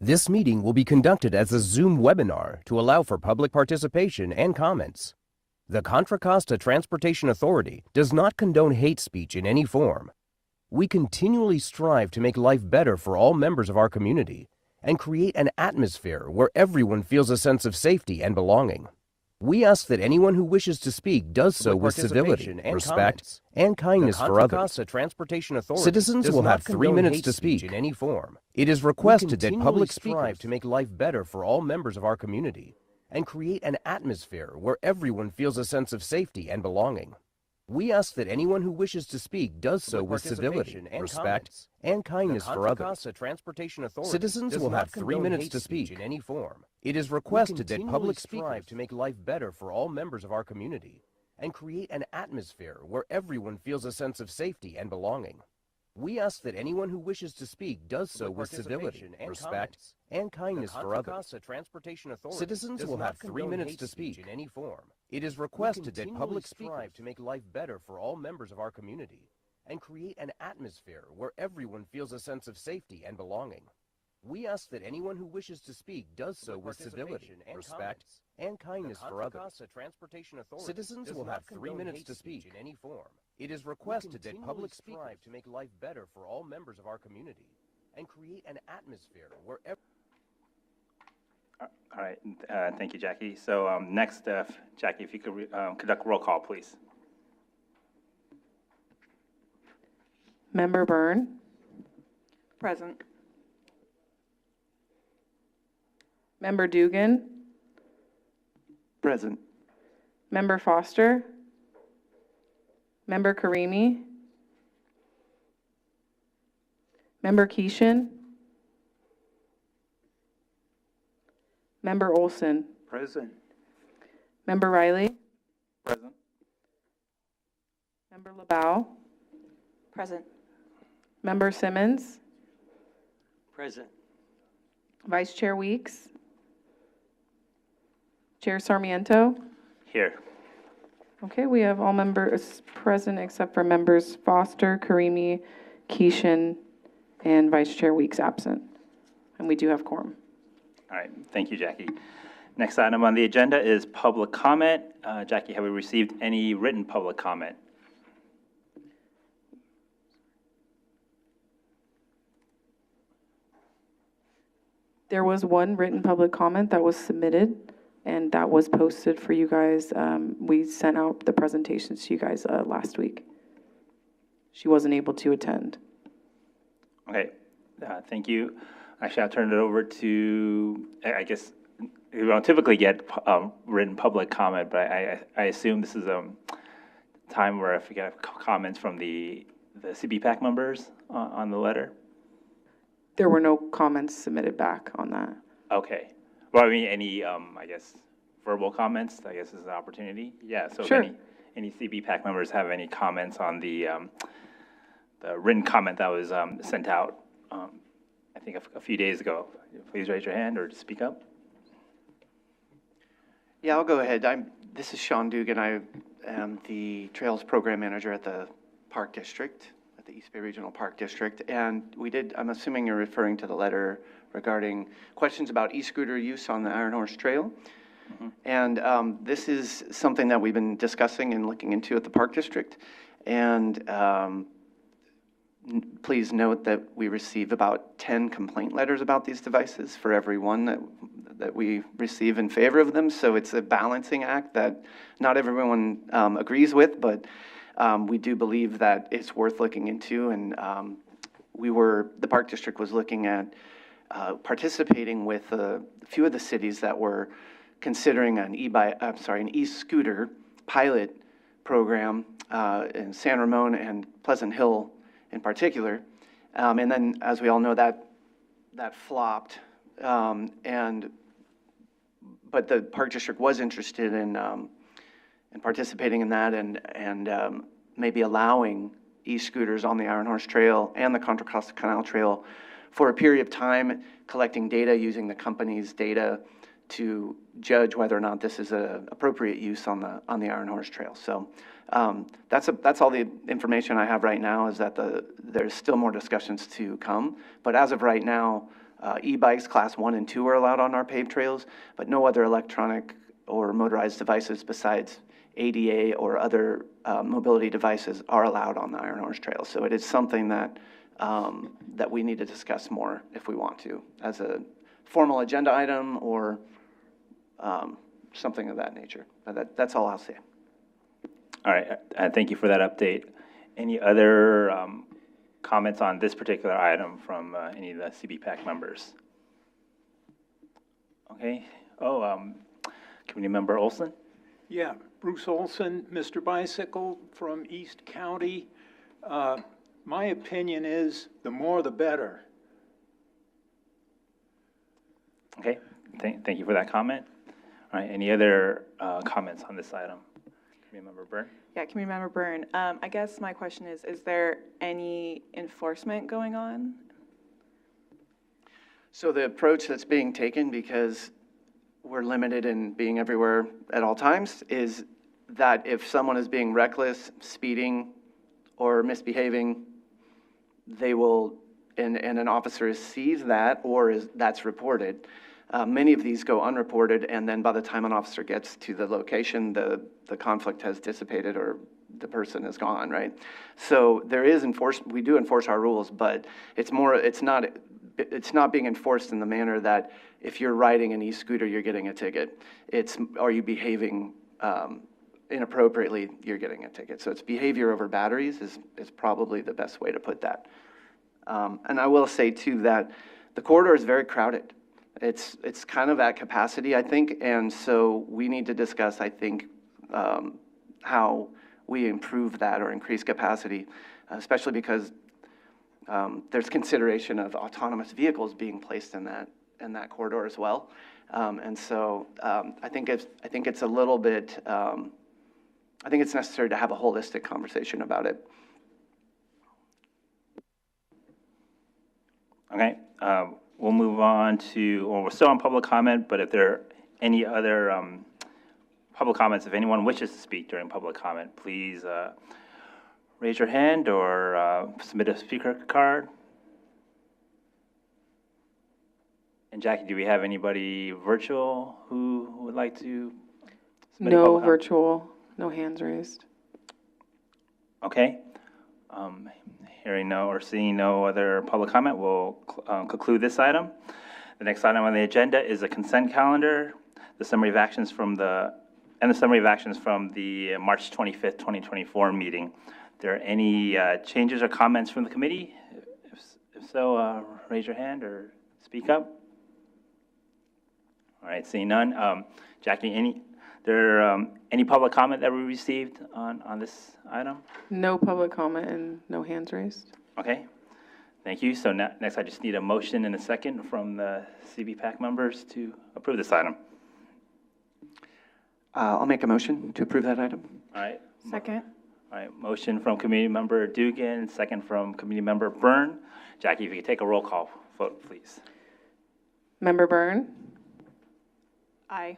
This meeting will be conducted as a Zoom webinar to allow for public participation and comments. The Contra Costa Transportation Authority does not condone hate speech in any form. We continually strive to make life better for all members of our community and create an atmosphere where everyone feels a sense of safety and belonging. We ask that anyone who wishes to speak does so with civility, respect, and kindness for others. Citizens will have 3 minutes to speak in any form. It is requested that public speakers strive to make life better for all members of our community and create an atmosphere where everyone feels a sense of safety and belonging. We ask that anyone who wishes to speak does so with civility, respect, and kindness for others. Citizens will have 3 minutes to speak in any form. It is requested that public speakers strive to make life better for all members of our community and create an atmosphere where everyone feels a sense of safety and belonging. We ask that anyone who wishes to speak does so with civility, respect, and kindness for others. Citizens will have 3 minutes to speak in any form. It is requested that public speakers strive to make life better for all members of our community and create an atmosphere where everyone feels a sense of safety and belonging. We ask that anyone who wishes to speak does so with civility, respect, and kindness for others. Citizens will have 3 minutes to speak in any form. It is requested that public speakers strive to make life better for all members of our community and create an atmosphere where All right, thank you, Jackie. So next, Jackie, if you could conduct roll call, please. Member Byrne? Present. Member Dugan? Present. Member Foster? Member Karimi? Member Keeshan? Member Olson? Present. Member Riley? Present. Member LaBelle? Present. Member Simmons? Present. Vice Chair Weeks? Chair Sarmiento? Here. Okay, we have all members present except for members Foster, Karimi, Keeshan, and Vice Chair Weeks absent. And we do have quorum. All right, thank you, Jackie. Next item on the agenda is public comment. Jackie, have we received any written public comment? There was one written public comment that was submitted, and that was posted for you guys. We sent out the presentations to you guys last week. She wasn't able to attend. Okay, thank you. Actually, I'll turn it over to, I guess, we don't typically get written public comment, but I assume this is a time where if we get comments from the CBPAC members on the letter. There were no comments submitted back on that. Okay. Well, I mean, any, I guess, verbal comments, I guess is an opportunity. Yeah, so Sure. if any CBPAC members have any comments on the written comment that was sent out, I think a few days ago, please raise your hand or speak up. Yeah, I'll go ahead. This is Sean Dugan. I am the Trails Program Manager at the Park District, at the East Bay Regional Park District. And I'm assuming you're referring to the letter regarding questions about e-scooter use on the Iron Horse Trail. Mm-hmm. And this is something that we've been discussing and looking into at the Park District. And please note that we receive about 10 complaint letters about these devices for every one that we receive in favor of them. So it's a balancing act that not everyone agrees with, but we do believe that it's worth looking into. And the Park District was looking at participating with a few of the cities that were considering an e-scooter pilot program in San Ramon and Pleasant Hill in particular. And then, as we all know, that flopped. But the Park District was interested in participating in that and maybe allowing e-scooters on the Iron Horse Trail and the Contra Costa Canal Trail for a period of time, collecting data, using the company's data to judge whether or not this is an appropriate use on the Iron Horse Trail. So that's all the information I have right now, is that there's still more discussions to come. But as of right now, E-bikes, class 1 and 2 are allowed on our paved trails, but no other electronic or motorized devices besides ADA or other mobility devices are allowed on the Iron Horse Trail. So it is something that, that we need to discuss more if we want to, as a formal agenda item or something of that nature. But that's all I'll say. All right, thank you for that update. Any other comments on this particular item from any of the CBPAC members? Okay. Committee Member Olson? Yeah, Bruce Olson, Mr. Bicycle from East County. My opinion is the more the better. Okay, thank you for that comment. All right, any other comments on this item? Committee Member Byrne? Yeah, Committee Member Byrne. I guess my question is there any enforcement going on? So the approach that's being taken, because we're limited in being everywhere at all times, is that if someone is being reckless, speeding, or misbehaving, they will, and an officer sees that or that's reported. Many of these go unreported, and then by the time an officer gets to the location, the conflict has dissipated or the person is gone, right? So there is enforcement. We do enforce our rules, but it's not being enforced in the manner that if you're riding an e-scooter, you're getting a ticket. It's, are you behaving inappropriately, you're getting a ticket. So it's behavior over batteries is probably the best way to put that. And I will say too that the corridor is very crowded. It's kind of at capacity, I think, and so we need to discuss, I think, how we improve that or increase capacity, especially because there's consideration of autonomous vehicles being placed in that corridor as well, and so I think it's a little bit. I think it's necessary to have a holistic conversation about it. Okay, we'll move on to, well, we're still on public comment, but if there are any other public comments, if anyone wishes to speak during public comment, please raise your hand or submit a speaker card. And Jackie, do we have anybody virtual who would like to submit a No public comment? virtual, no hands raised. Okay. Hearing no or seeing no other public comment, we'll conclude this item. The next item on the agenda is a consent calendar, the summary of actions from the March 25th, 2024 meeting. Are there any changes or comments from the committee? If so, raise your hand or speak up. All right, seeing none. Jackie, any public comment that we received on this item? No public comment and no hands raised. Okay, thank you. So next I just need a motion and a second from the CBPAC members to approve this item. I'll make a motion to approve that item. All right. Second. All right, motion from Committee Member Dugan, second from Committee Member Byrne. Jackie, if you could take a roll call vote, please. Member Byrne? Aye.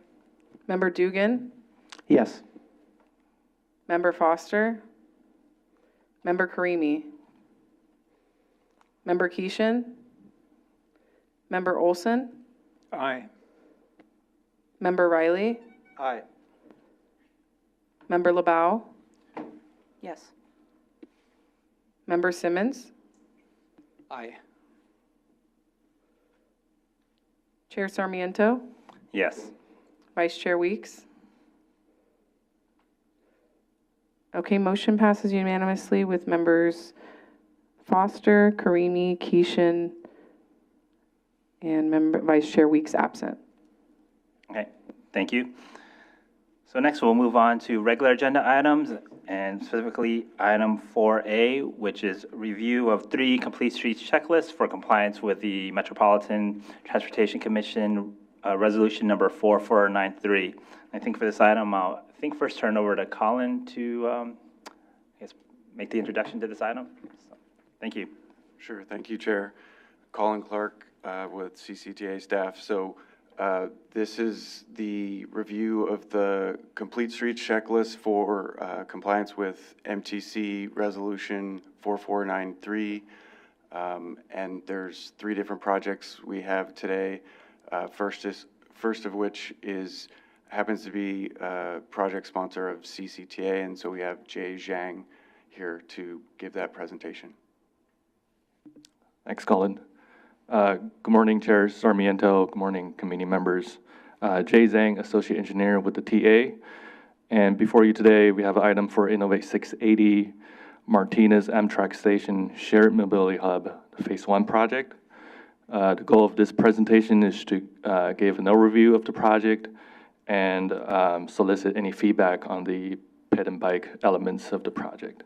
Member Dugan? Yes. Member Foster? Member Karimi? Member Keeshan? Member Olson? Aye. Member Riley? Aye. Member LeBau? Yes. Member Simmons? Aye. Chair Sarmiento? Yes. Vice Chair Weeks? Okay, motion passes unanimously with members Foster, Karimi, Keeshan, and Vice Chair Weeks absent. Okay, thank you. So next we'll move on to regular agenda items, and specifically item 4A, which is review of 3 complete streets checklists for compliance with the Metropolitan Transportation Commission resolution number 4493. I think for this item, I'll first turn over to Colin to I guess make the introduction to this item. So, thank you. Sure, thank you, Chair. Colin Clark with CCTA staff. So this is the review of the complete streets checklist for compliance with MTC resolution 4493. And there's 3 different projects we have today. First of which happens to be a project sponsor of CCTA, and so we have Jay Zhang here to give that presentation. Thanks, Colin. Good morning, Chair Sarmiento. Good morning, committee members. Jay Zhang, Associate Engineer with the TA. And before you today, we have an item for Innovate 680 Martinez Amtrak Station Shared Mobility Hub, the Phase 1 project. The goal of this presentation is to give an overview of the project and solicit any feedback on the ped and bike elements of the project.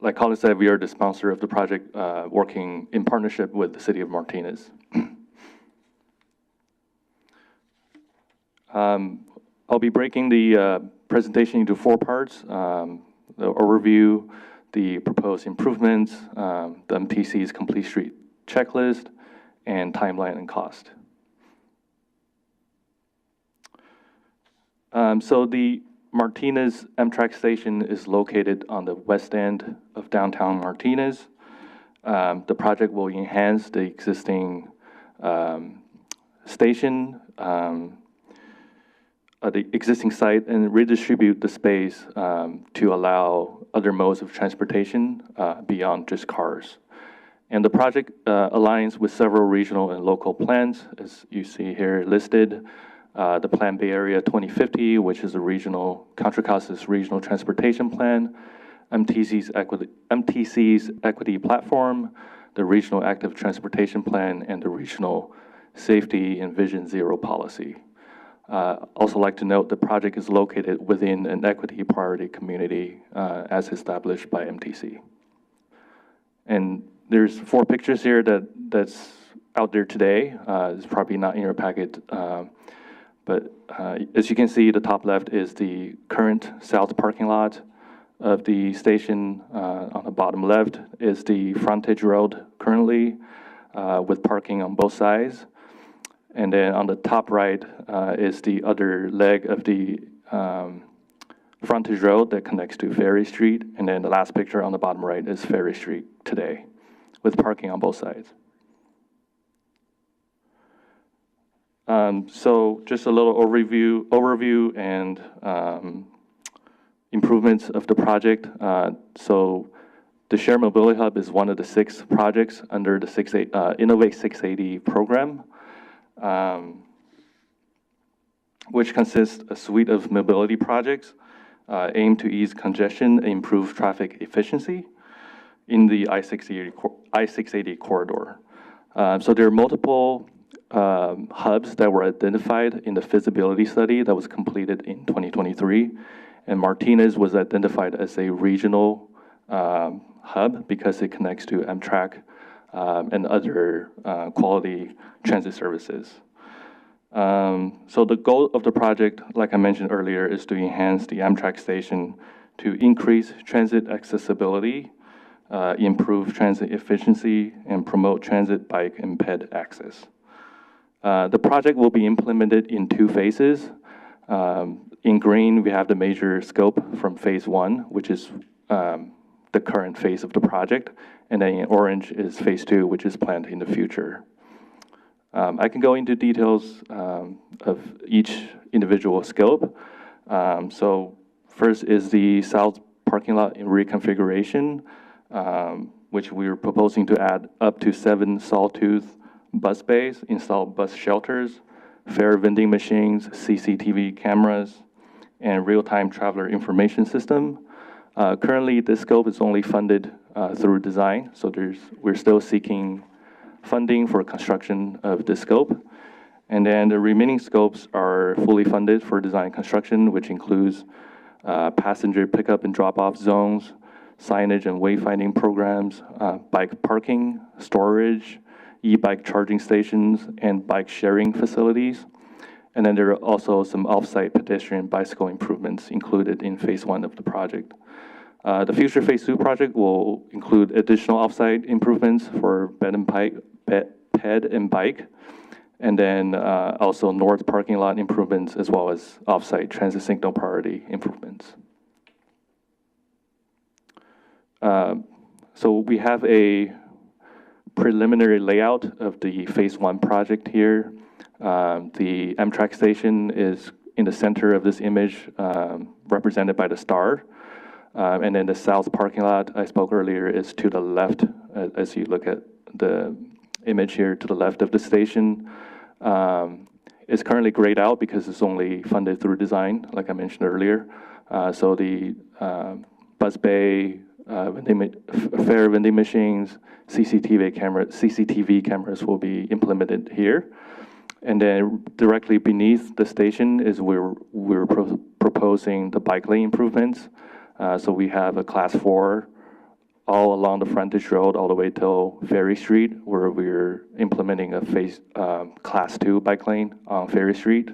Like Colin said, we are the sponsor of the project, working in partnership with the City of Martinez. I'll be breaking the presentation into 4 parts: the overview, the proposed improvements, the MTC's complete street checklist, and timeline and cost. So the Martinez Amtrak station is located on the west end of downtown Martinez. The project will enhance the existing station, the existing site, and redistribute the space to allow other modes of transportation beyond just cars. And the project aligns with several regional and local plans, as you see here listed. The Plan Bay Area 2050, which is a regional, Contra Costa's regional transportation plan, MTC's equity platform, the regional active transportation plan, and the regional safety and Vision Zero policy. Also like to note the project is located within an equity priority community as established by MTC. And there's 4 pictures here that's out there today. It's probably not in your packet. But as you can see, the top left is the current south parking lot of the station. On the bottom left is the frontage road currently with parking on both sides. And then on the top right is the other leg of the frontage road that connects to Ferry Street. And then the last picture on the bottom right is Ferry Street today with parking on both sides. So just a little overview and improvements of the project. So the Shared Mobility Hub is one of the 6 projects under the Innovate 680 program, which consists of a suite of mobility projects aimed to ease congestion and improve traffic efficiency in the I-680 corridor. So there are multiple hubs that were identified in the feasibility study that was completed in 2023, and Martinez was identified as a regional hub because it connects to Amtrak and other quality transit services. So the goal of the project, like I mentioned earlier, is to enhance the Amtrak station to increase transit accessibility, improve transit efficiency, and promote transit, bike, and ped access. The project will be implemented in 2 phases. In green, we have the major scope from phase 1, which is the current phase of the project. And then in orange is phase 2, which is planned in the future. I can go into details of each individual scope. So first is the south parking lot in reconfiguration, which we are proposing to add up to 7 sawtooth bus bays, install bus shelters, fare vending machines, CCTV cameras, and real-time traveler information system. Currently, this scope is only funded through design, so we're still seeking funding for construction of this scope. And then the remaining scopes are fully funded for design and construction, which includes passenger pickup and drop-off zones, signage and wayfinding programs, bike parking, storage, e-bike charging stations, and bike sharing facilities. And then there are also some off-site pedestrian bicycle improvements included in phase 1 of the project. The future phase 2 project will include additional off-site improvements for ped and bike, and then also north parking lot improvements, as well as off-site transit signal priority improvements. So we have a preliminary layout of the Phase 1 project here. The Amtrak station is in the center of this image, represented by the star. And then the south parking lot I spoke earlier is to the left, as you look at the image here to the left of the station. It's currently grayed out because it's only funded through design, like I mentioned earlier. So the bus bay, fare vending machines, CCTV cameras will be implemented here. And then directly beneath the station is where we're proposing the bike lane improvements. So we have a class 4 all along the frontage road all the way till Ferry Street, where we're implementing a class 2 bike lane on Ferry Street.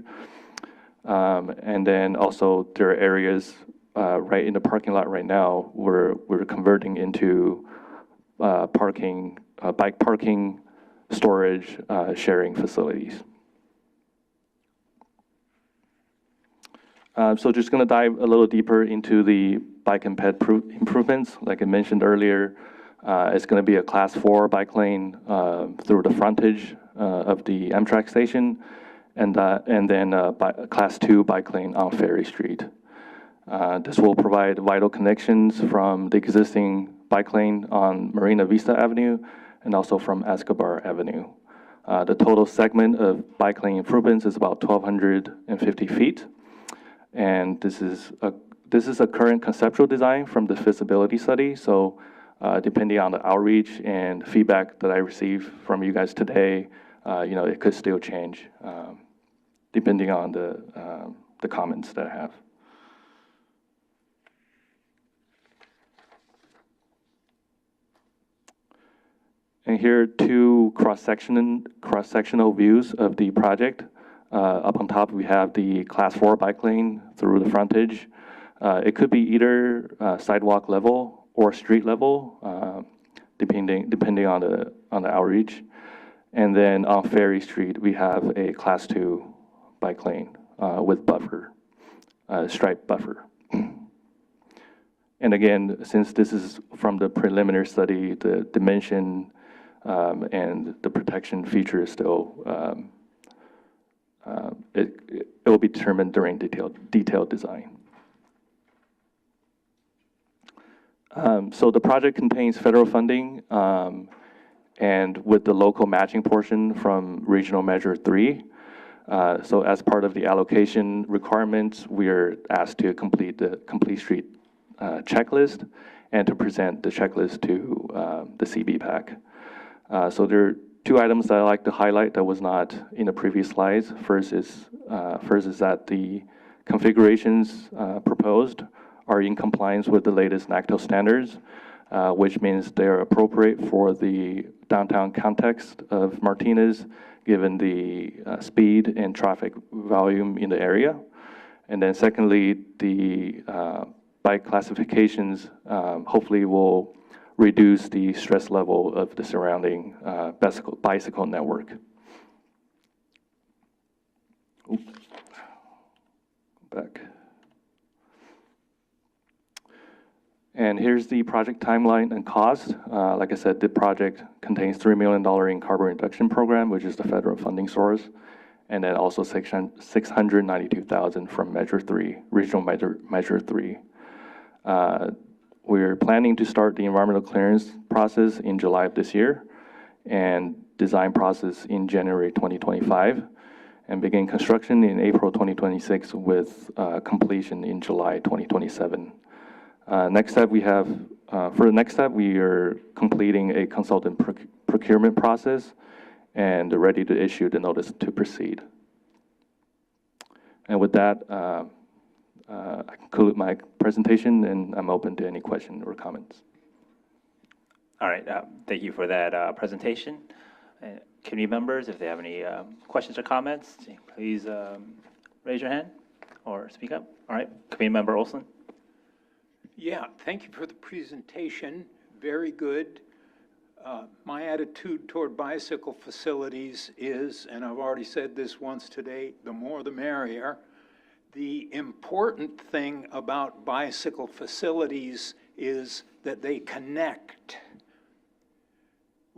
And then also there are areas right in the parking lot right now where we're converting into bike parking, storage, sharing facilities. So just going to dive a little deeper into the bike and ped improvements. Like I mentioned earlier, it's going to be a class 4 bike lane through the frontage of the Amtrak station, and then a class 2 bike lane on Ferry Street. This will provide vital connections from the existing bike lane on Marina Vista Avenue and also from Escobar Avenue. The total segment of bike lane improvements is about 1,250 feet. And this is a current conceptual design from the feasibility study. So depending on the outreach and feedback that I received from you guys today, it could still change depending on the comments that I have. And here are two cross-sectional views of the project. Up on top, we have the class 4 bike lane through the frontage. It could be either sidewalk level or street level, depending on the outreach. And then on Ferry Street, we have a class 2 bike lane with buffer, striped buffer. And again, since this is from the preliminary study, the dimension and the protection feature is still it will be determined during detailed design. So the project contains federal funding, and with the local matching portion from Regional Measure 3. So as part of the allocation requirements, we are asked to complete the Complete Street checklist and to present the checklist to the CBPAC. So there are two items that I like to highlight that was not in the previous slides. First is that the configurations proposed are in compliance with the latest NACTO standards, which means they are appropriate for the downtown context of Martinez, given the speed and traffic volume in the area. And then secondly, the bike classifications hopefully will reduce the stress level of the surrounding bicycle network. Oops. Back. And here's the project timeline and cost. Like I said, the project contains $3 million in carbon reduction program, which is the federal funding source, and then also $692,000 from Measure 3, Regional Measure 3. We're planning to start the environmental clearance process in July of this year and design process in January 2025 and begin construction in April 2026 with completion in July 2027. Next step we have, for the next step, we are completing a consultant procurement process and ready to issue the notice to proceed. And with that, I conclude my presentation, and I'm open to any questions or comments. All right, thank you for that presentation. Committee members, if they have any questions or comments, please raise your hand or speak up. All right, Committee Member Olson. Yeah, thank you for the presentation. Very good. My attitude toward bicycle facilities is, and I've already said this once today, the more the merrier. The important thing about bicycle facilities is that they connect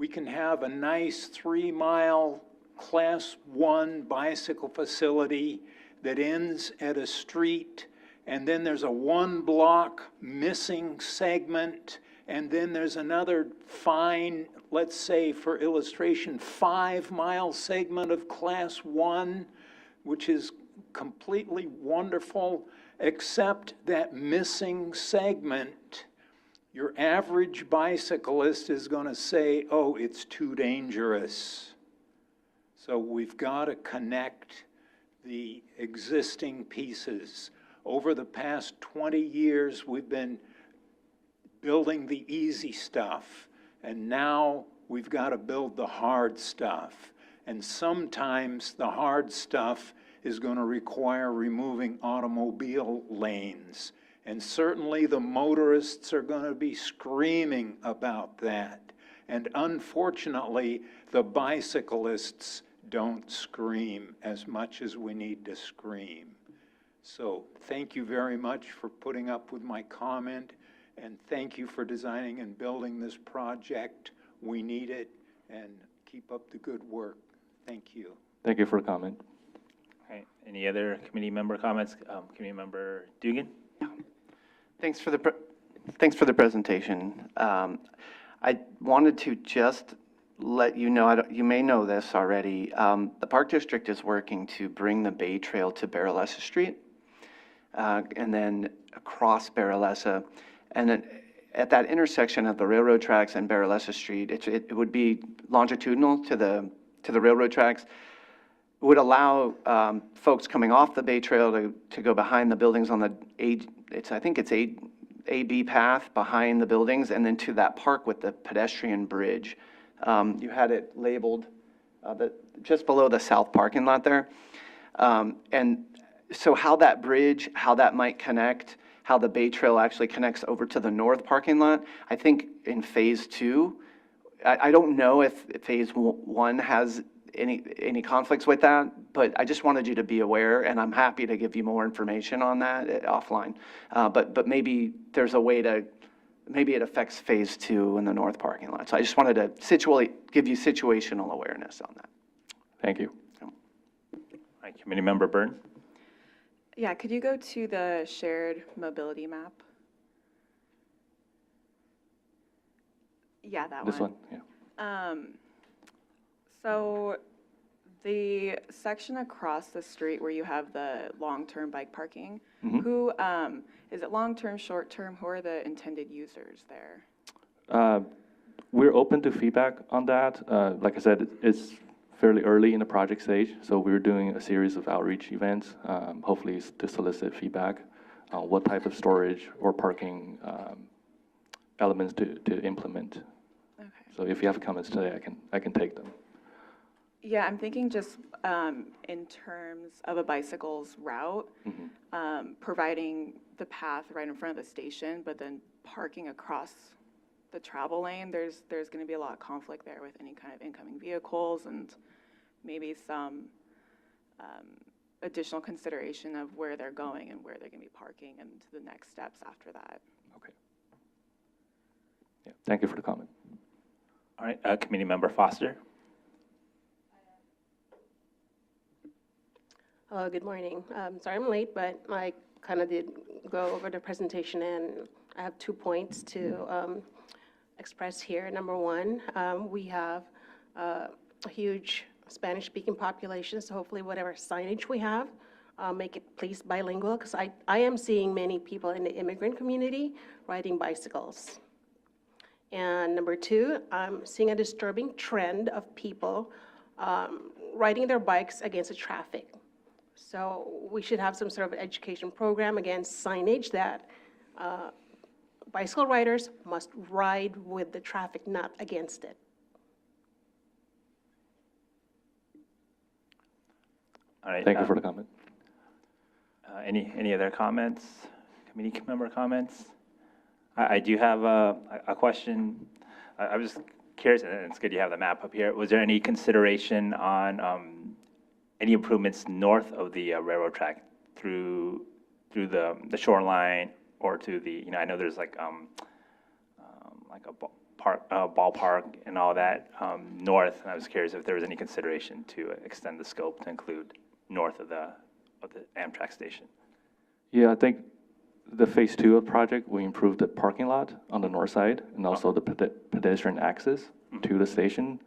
we can have a nice 3-mile Class 1 bicycle facility that ends at a street, and then there's a 1-block missing segment, and then there's another fine, let's say for illustration, 5-mile segment of Class 1, which is completely wonderful, except that missing segment, your average bicyclist is going to say, oh, it's too dangerous. So we've got to connect the existing pieces. Over the past 20 years, we've been building the easy stuff, and now we've got to build the hard stuff. And sometimes the hard stuff is going to require removing automobile lanes. And certainly the motorists are going to be screaming about that. And unfortunately, the bicyclists don't scream as much as we need to scream. So thank you very much for putting up with my comment, and thank you for designing and building this project. We need it, and keep up the good work. Thank you. Thank you for the comment. Okay, any other committee member comments? Committee member Dugan? Thanks for the presentation. I wanted to just let you know, you may know this already, the Park District is working to bring the Bay Trail to Barrelessa Street, and then across Barrelessa. And then at that intersection of the railroad tracks and Barrelessa Street, it would be longitudinal to the railroad tracks. It would allow folks coming off the Bay Trail to go behind the buildings on the I think it's AB path behind the buildings, and then to that park with the pedestrian bridge. You had it labeled just below the south parking lot there. And so how that bridge, how that might connect, how the Bay Trail actually connects over to the north parking lot, I think in phase 2, I don't know if phase 1 has any conflicts with that, but I just wanted you to be aware, and I'm happy to give you more information on that offline. But maybe there's a way to, maybe it affects phase 2 in the north parking lot. So I just wanted to give you situational awareness on that. Thank you. All right, Committee Member Byrne? Yeah, could you go to the shared mobility map? Yeah, that This one, yeah. So the section across the street where you have the long-term bike parking, who, is it long-term, short-term? Who are the intended users there? We're open to feedback on that. Like I said, it's fairly early in the project stage, so we're doing a series of outreach events, hopefully to solicit feedback on what type of storage or parking elements to implement. Okay. So if you have comments today, I can take them. Yeah, I'm thinking just in terms of a bicycle's route, providing the path right in front of the station, but then parking across the travel lane, there's going to be a lot of conflict there with any kind of incoming vehicles and maybe some additional consideration of where they're going and where they're going to be parking and the next steps after that. Okay. Yeah, thank you for the comment. All right, Committee Member Foster? Hello, good morning. Sorry I'm late, but I kind of did go over the presentation, and I have 2 points to express here. Number one, we have a huge Spanish-speaking population, so hopefully whatever signage we have, make it please bilingual, because I am seeing many people in the immigrant community riding bicycles. And number two, I'm seeing a disturbing trend of people riding their bikes against the traffic. So we should have some sort of education program against signage that bicycle riders must ride with the traffic, not against it. All right. Thank you for the comment. Any other comments? Committee member comments? I do have a question. I was just curious, and it's good you have the map up here. Was there any consideration on any improvements north of the railroad track through the shoreline or to the, I know there's like a ballpark and all that north, and I was curious if there was any consideration to extend the scope to include north of the Amtrak station. Yeah, I think the phase 2 of the project, we improved the parking lot on the north side and also the pedestrian access to the station.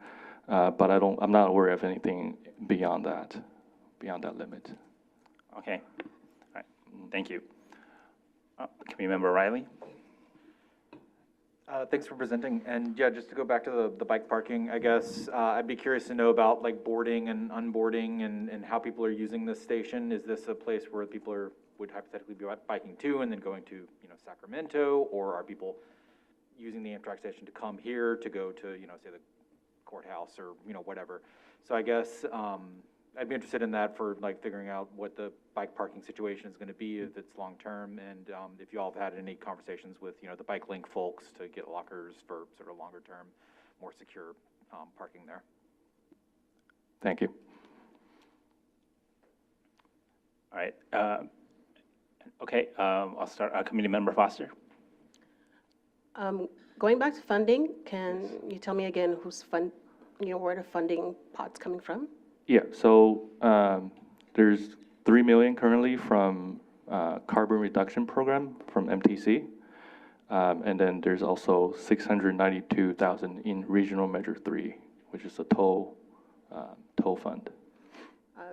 But I'm not aware of anything beyond that limit. Okay, all right, thank you. Committee Member Riley? Thanks for presenting. And yeah, just to go back to the bike parking, I guess I'd be curious to know about like boarding and unboarding and how people are using this station. Is this a place where people would hypothetically be biking to and then going to, you know, Sacramento, or are people using the Amtrak station to come here to go to, you know, say the courthouse or, you know, whatever? So I guess I'd be interested in that for like figuring out what the bike parking situation is going to be, if it's long-term, and if you all have had any conversations with, you know, the bike link folks to get lockers for sort of longer-term, more secure parking there. Thank you. All right. Okay, I'll start. Committee Member Foster? Going back to funding, can you tell me again where the funding pot's coming from? Yeah, so there's $3 million currently from carbon reduction program from MTC, and then there's also $692,000 in Regional Measure 3, which is a toll fund.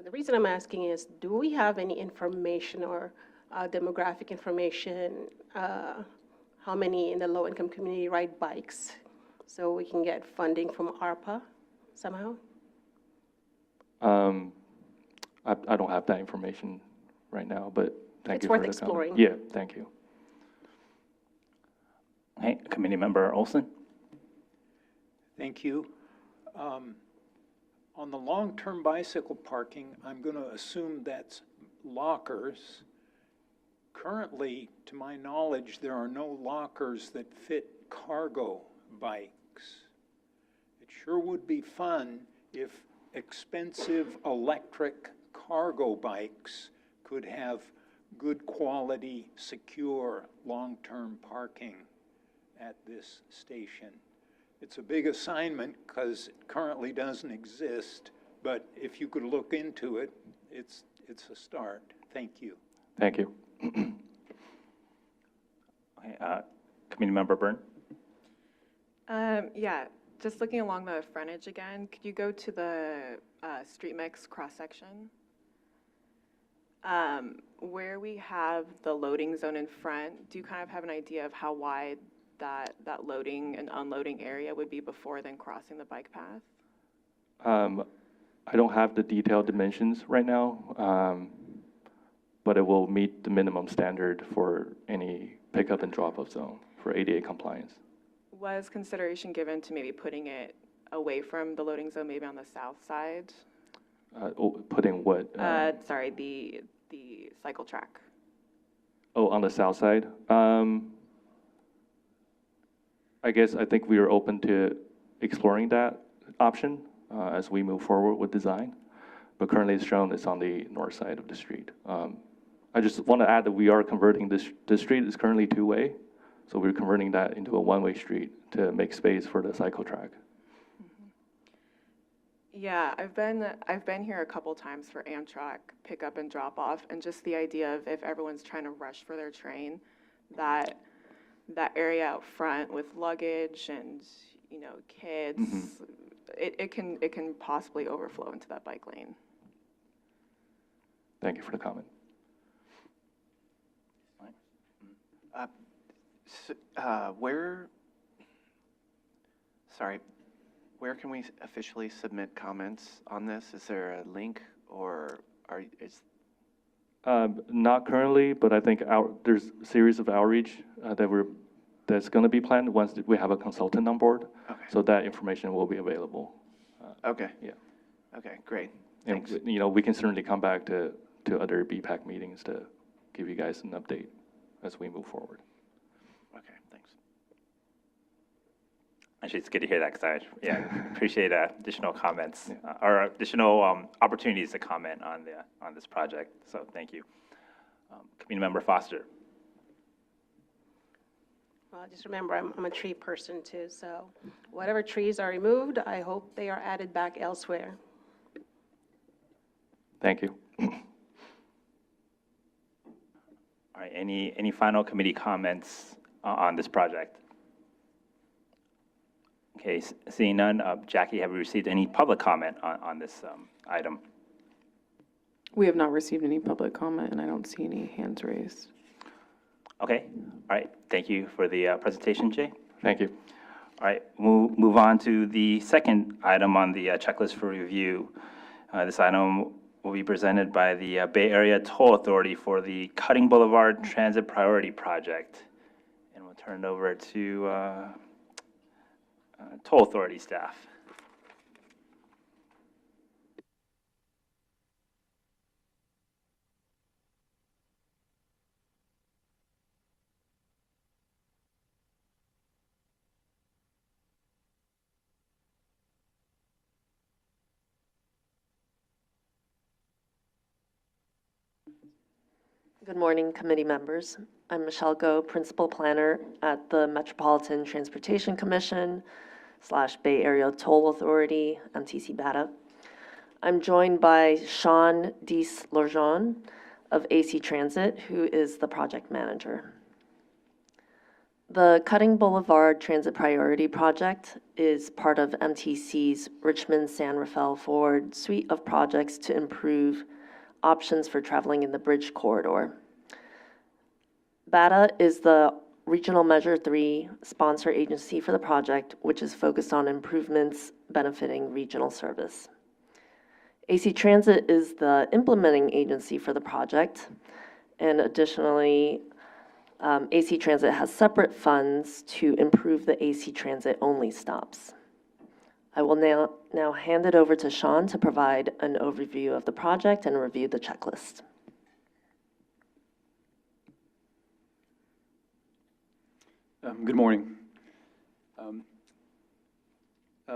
The reason I'm asking is, do we have any information or demographic information, how many in the low-income community ride bikes, so we can get funding from ARPA somehow? I don't have that information right now, but thank you for the comment. It's worth exploring. Yeah, thank you. Hey, Committee Member Olson? Thank you. On the long-term bicycle parking, I'm going to assume that's lockers. Currently, to my knowledge, there are no lockers that fit cargo bikes. It sure would be fun if expensive electric cargo bikes could have good quality, secure, long-term parking at this station. It's a big assignment because it currently doesn't exist, but if you could look into it, it's a start. Thank you. Thank you. Okay, Committee Member Byrne? Yeah, just looking along the frontage again, could you go to the street mix cross-section? Where we have the loading zone in front, do you kind of have an idea of how wide that loading and unloading area would be before then crossing the bike path? I don't have the detailed dimensions right now, but it will meet the minimum standard for any pickup and drop-off zone for ADA compliance. Was consideration given to maybe putting it away from the loading zone, maybe on the south side? Putting what? Sorry, the cycle track. Oh, on the south side? I think we are open to exploring that option as we move forward with design. But currently it's shown it's on the north side of the street. I just want to add that we are converting this street is currently two-way. So we're converting that into a one-way street to make space for the cycle track. Yeah, I've been here a couple times for Amtrak pickup and drop off, and just the idea of if everyone's trying to rush for their train, that area out front with luggage and, you know, kids, it can possibly overflow into that bike lane. Thank you for the comment. Where can we officially submit comments on this? Is there a link, or Not currently, but I think there's a series of outreach that's going to be planned once we have a consultant on board. Okay. So that information will be available. Okay. Yeah. Okay, great. And, Thanks. you know, we can certainly come back to other BPAC meetings to give you guys an update as we move forward. Okay, thanks. Actually, it's good to hear that because I appreciate additional comments or additional opportunities to comment on this project. So thank you. Committee Member Foster. Well, just remember, I'm a tree person too, so whatever trees are removed, I hope they are added back elsewhere. Thank you. All right, any final committee comments on this project? Okay, seeing none, Jackie, have we received any public comment on this item? We have not received any public comment, and I don't see any hands raised. Okay, all right, thank you for the presentation, Jay. Thank you. All right, we'll move on to the second item on the checklist for review. This item will be presented by the Bay Area Toll Authority for the Cutting Boulevard Transit Priority Project. And we'll turn it over to Toll Authority staff. Good morning, committee members. I'm Michelle Go, Principal Planner at the Metropolitan Transportation Commission / Bay Area Toll Authority, MTC BATA. I'm joined by Sean Dees-Lorjon of AC Transit, who is the project manager. The Cutting Boulevard Transit Priority Project is part of MTC's Richmond-San Rafael Forward suite of projects to improve options for traveling in the bridge corridor. BATA is the Regional Measure 3 sponsor agency for the project, which is focused on improvements benefiting regional service. AC Transit is the implementing agency for the project, and additionally, AC Transit has separate funds to improve the AC Transit only stops. I will now hand it over to Sean to provide an overview of the project and review the checklist. Good morning.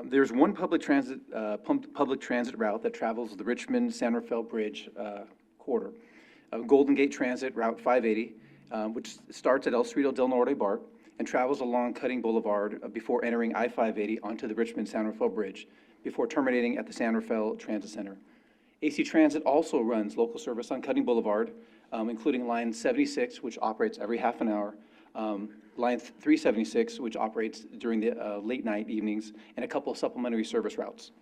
There's one public transit route that travels the Richmond-San Rafael Bridge corridor. Golden Gate Transit Route 580, which starts at El Cerrito del Norte BART and travels along Cutting Boulevard before entering I-580 onto the Richmond-San Rafael Bridge, before terminating at the San Rafael Transit Center. AC Transit also runs local service on Cutting Boulevard, including Line 76, which operates every half an hour, Line 376, which operates during the late night evenings, and a couple of supplementary service routes.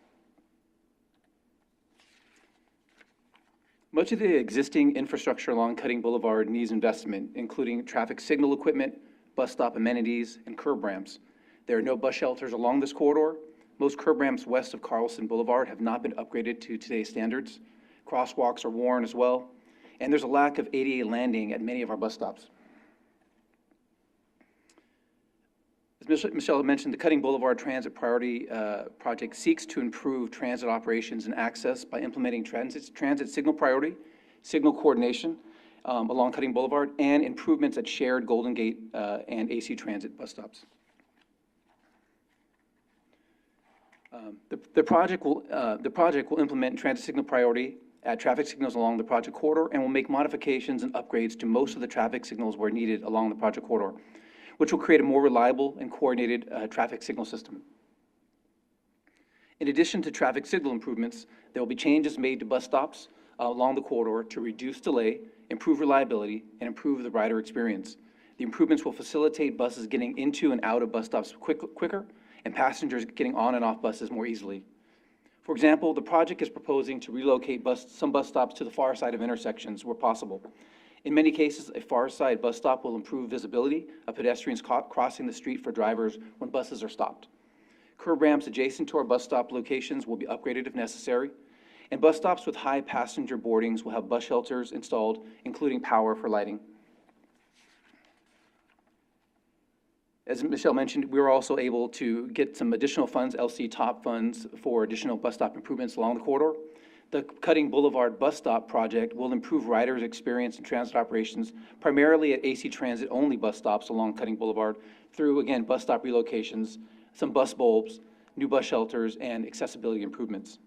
Much of the existing infrastructure along Cutting Boulevard needs investment, including traffic signal equipment, bus stop amenities, and curb ramps. There are no bus shelters along this corridor. Most curb ramps west of Carlson Boulevard have not been upgraded to today's standards. Crosswalks are worn as well, and there's a lack of ADA landing at many of our bus stops. As Michelle mentioned, the Cutting Boulevard Transit Priority Project seeks to improve transit operations and access by implementing transit signal priority, signal coordination along Cutting Boulevard, and improvements at shared Golden Gate and AC Transit bus stops. The project will implement transit signal priority at traffic signals along the project corridor and will make modifications and upgrades to most of the traffic signals where needed along the project corridor, which will create a more reliable and coordinated traffic signal system. In addition to traffic signal improvements, there will be changes made to bus stops along the corridor to reduce delay, improve reliability, and improve the rider experience. The improvements will facilitate buses getting into and out of bus stops quicker, and passengers getting on and off buses more easily. For example, the project is proposing to relocate some bus stops to the far side of intersections where possible. In many cases, a far side bus stop will improve visibility of pedestrians crossing the street for drivers when buses are stopped. Curb ramps adjacent to our bus stop locations will be upgraded if necessary, and bus stops with high passenger boardings will have bus shelters installed, including power for lighting. As Michelle mentioned, we were also able to get some additional funds, LC TOP funds, for additional bus stop improvements along the corridor. The Cutting Boulevard bus stop project will improve riders' experience in transit operations, primarily at AC Transit-only bus stops along Cutting Boulevard through, again, bus stop relocations, some bus bulbs, new bus shelters, and accessibility improvements.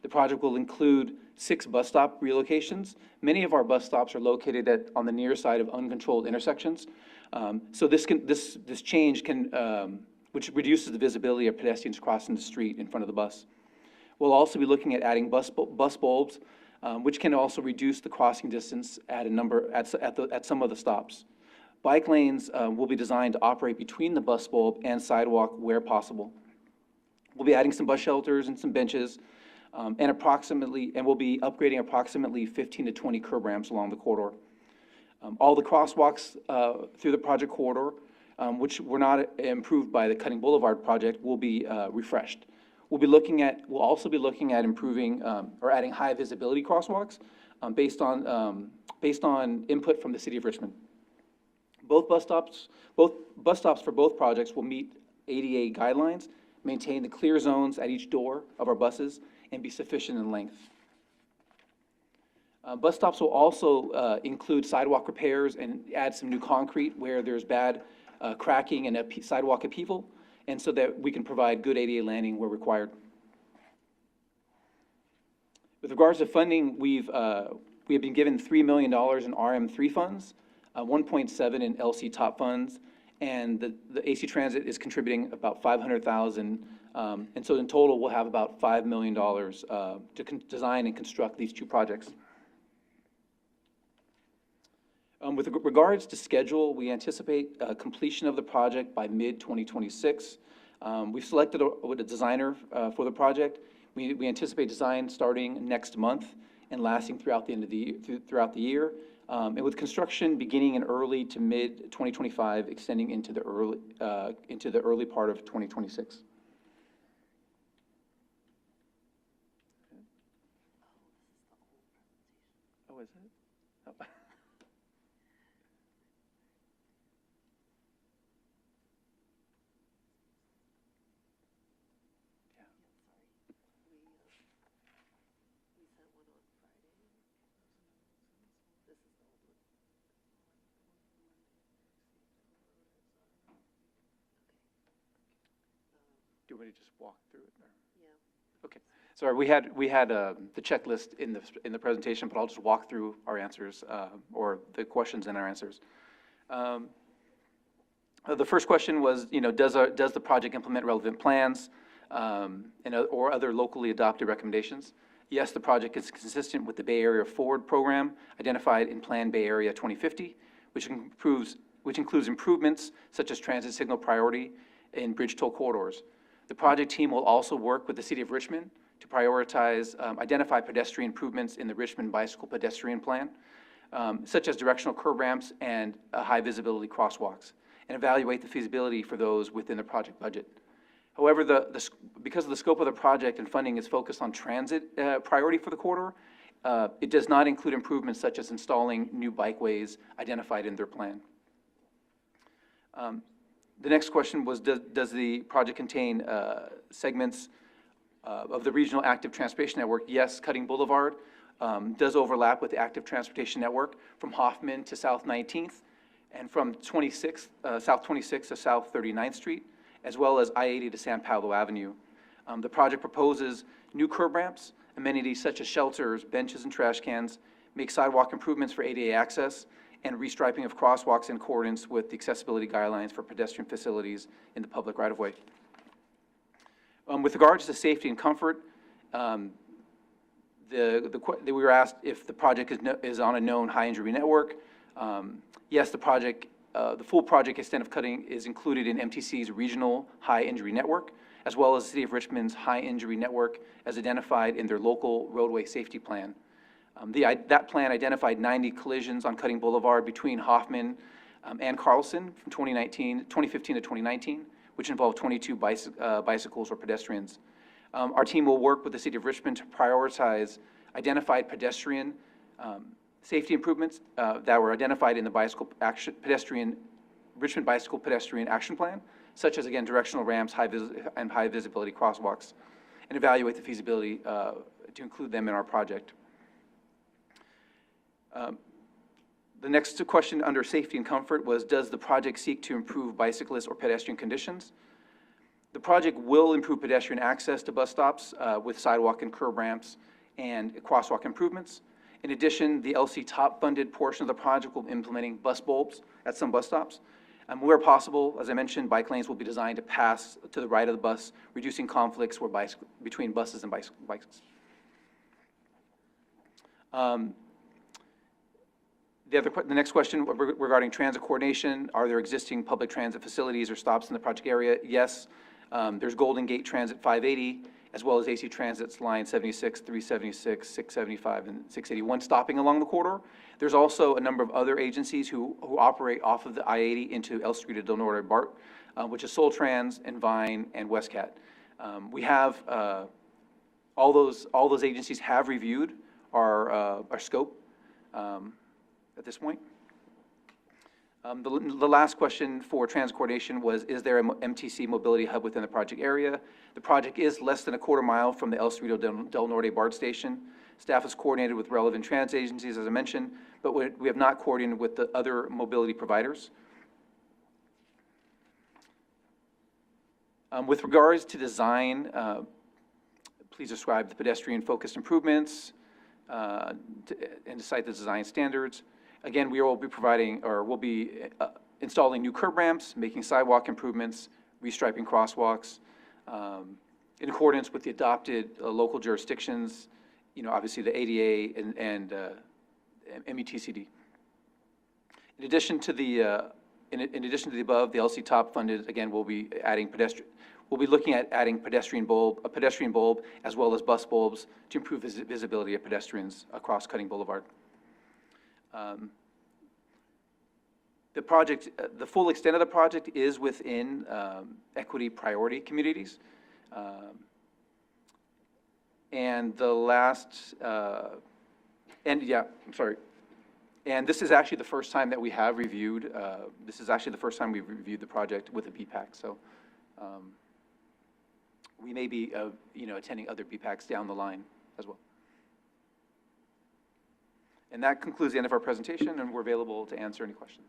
The project will include 6 bus stop relocations. Many of our bus stops are located on the near side of uncontrolled intersections, So this change can, which reduces the visibility of pedestrians crossing the street in front of the bus. We'll also be looking at adding bus bulbs, which can also reduce the crossing distance at some of the stops. Bike lanes will be designed to operate between the bus bulb and sidewalk where possible. We'll be adding some bus shelters and some benches, and we'll be upgrading approximately 15 to 20 curb ramps along the corridor. All the crosswalks through the project corridor, which were not improved by the Cutting Boulevard project, will be refreshed. We'll also be looking at improving or adding high visibility crosswalks based on input from the City of Richmond. Both bus stops for both projects will meet ADA guidelines, maintain the clear zones at each door of our buses, and be sufficient in length. Bus stops will also include sidewalk repairs and add some new concrete where there's bad cracking and sidewalk upheaval, and so that we can provide good ADA landing where required. With regards to funding, we have been given $3 million in RM3 funds, 1.7 in LC top funds, and the AC Transit is contributing about $500,000, and so in total we'll have about $5 million to design and construct these two projects. With regards to schedule, we anticipate completion of the project by mid-2026. We've selected a designer for the project. We anticipate design starting next month and lasting throughout the end of the year. And with construction beginning in early to mid-2025, extending into the early part of 2026. Oh, is it? Oh. Do you want me to just walk through it? Or? Yeah. Okay. Sorry, we had the checklist in the presentation, but I'll just walk through our answers or the questions and our answers. The first question was, does the project implement relevant plans or other locally adopted recommendations? Yes, the project is consistent with the Bay Area Forward program identified in Plan Bay Area 2050, which includes improvements such as transit signal priority in bridge toll corridors. The project team will also work with the City of Richmond to prioritize, identify pedestrian improvements in the Richmond Bicycle Pedestrian Plan, such as directional curb ramps and high visibility crosswalks, and evaluate the feasibility for those within the project budget. However, because of the scope of the project and funding is focused on transit priority for the corridor, it does not include improvements such as installing new bikeways identified in their plan. The next question was, does the project contain segments of the regional active transportation network? Yes, Cutting Boulevard does overlap with the active transportation network from Hoffman to South 19th and from South 26th to South 39th Street, as well as I-80 to San Pablo Avenue. The project proposes new curb ramps, amenities such as shelters, benches, and trash cans, make sidewalk improvements for ADA access, and restriping of crosswalks in accordance with the accessibility guidelines for pedestrian facilities in the public right-of-way. With regards to safety and comfort, we were asked if the project is on a known high-injury network. Yes, the full project extent of cutting is included in MTC's regional high-injury network, as well as the City of Richmond's high-injury network as identified in their local roadway safety plan. That plan identified 90 collisions on Cutting Boulevard between Hoffman and Carlson from 2015 to 2019, which involved 22 bicycles or pedestrians. Our team will work with the City of Richmond to prioritize identified pedestrian safety improvements that were identified in the Richmond Bicycle Pedestrian Action Plan, such as, again, directional ramps and high visibility crosswalks, and evaluate the feasibility to include them in our project. The next question under safety and comfort was, does the project seek to improve bicyclist or pedestrian conditions? The project will improve pedestrian access to bus stops with sidewalk and curb ramps and crosswalk improvements. In addition, the LC top funded portion of the project will be implementing bus bulbs at some bus stops. Where possible, as I mentioned, bike lanes will be designed to pass to the right of the bus, reducing conflicts between buses and bikes. The next question regarding transit coordination, are there existing public transit facilities or stops in the project area? Yes, there's Golden Gate Transit 580, as well as AC Transit's Line 76, 376, 675, and 681 stopping along the corridor. There's also a number of other agencies who operate off of the I-80 into El Street Del Norte BART, which is Soul Trans and Vine and WestCat. We have, all those agencies have reviewed our scope at this point. The last question for transit coordination was, is there an MTC mobility hub within the project area? The project is less than a quarter mile from the El Cerrito del Norte BART station. Staff is coordinated with relevant transit agencies, as I mentioned, but we have not coordinated with the other mobility providers. With regards to design, please describe the pedestrian-focused improvements and cite the design standards. Again, we will be providing, or we'll be installing new curb ramps, making sidewalk improvements, restriping crosswalks, in accordance with the adopted local jurisdictions, obviously the ADA and MUTCD. In addition to the above, the LC top funded, again, we'll be looking at adding a pedestrian bulb, as well as bus bulbs to improve visibility of pedestrians across Cutting Boulevard. The full extent of the project is within equity priority communities. And the last, and this is actually the first time that we have reviewed, we've reviewed the project with a BPAC. So we may be, attending other BPACs down the line as well. And that concludes the end of our presentation, and we're available to answer any questions.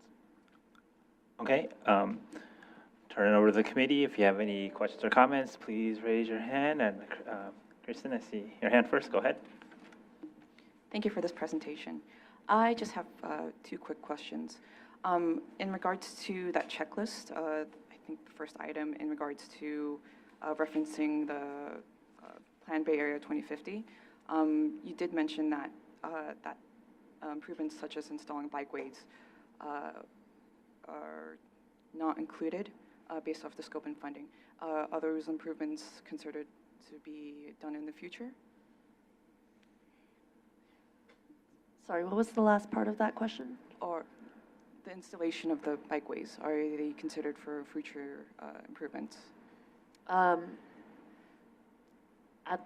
Okay, turn it over to the committee. If you have any questions or comments, please raise your hand. And Kristen, I see your hand first. Go ahead. Thank you for this presentation. I just have two quick questions. In regards to that checklist, I think the first item in regards to referencing the Plan Bay Area 2050, you did mention that improvements such as installing bikeways are not included based off the scope and funding. Are those improvements considered to be done in the future? Sorry, what was the last part of that question? Or the installation of the bikeways, are they considered for future improvements? At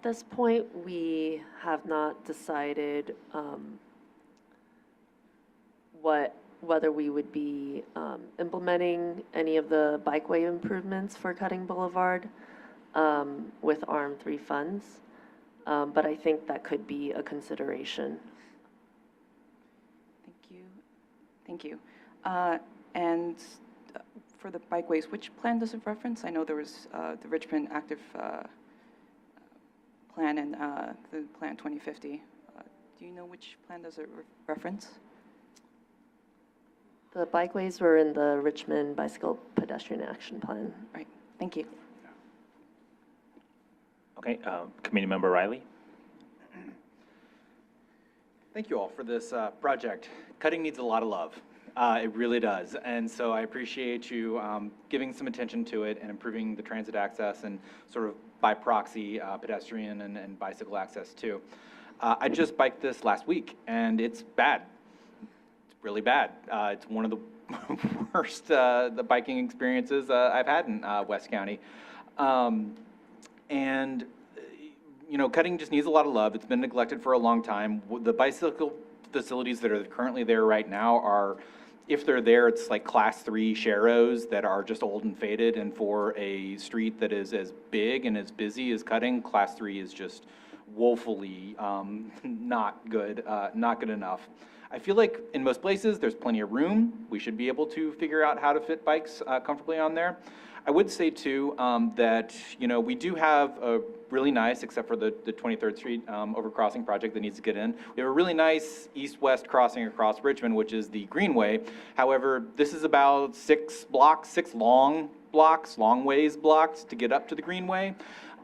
this point, we have not decided whether we would be implementing any of the bikeway improvements for Cutting Boulevard with RM3 funds, but I think that could be a consideration. Thank you. And for the bikeways, which plan does it reference? I know there was the Richmond Active Plan and the Plan 2050. Do you know which plan does it reference? The bikeways were in the Richmond Bicycle Pedestrian Action Plan. Right, thank you. Okay, Committee Member Riley. Thank you all for this project. Cutting needs a lot of love. It really does. And so I appreciate you giving some attention to it and improving the transit access and sort of by proxy pedestrian and bicycle access too. I just biked this last week and it's bad. It's really bad. It's one of the worst the biking experiences I've had in West County. And Cutting just needs a lot of love. It's been neglected for a long time. The bicycle facilities that are currently there right now are, if they're there, it's like class 3 Sharrows that are just old and faded. And for a street that is as big and as busy as Cutting, class 3 is just woefully not good enough. I feel like in most places, there's plenty of room. We should be able to figure out how to fit bikes comfortably on there. I would say too that, you know, we do have a really nice, except for the 23rd Street overcrossing project that needs to get in. We have a really nice east-west crossing across Richmond, which is the Greenway. However, this is about 6 long ways blocks to get up to the Greenway.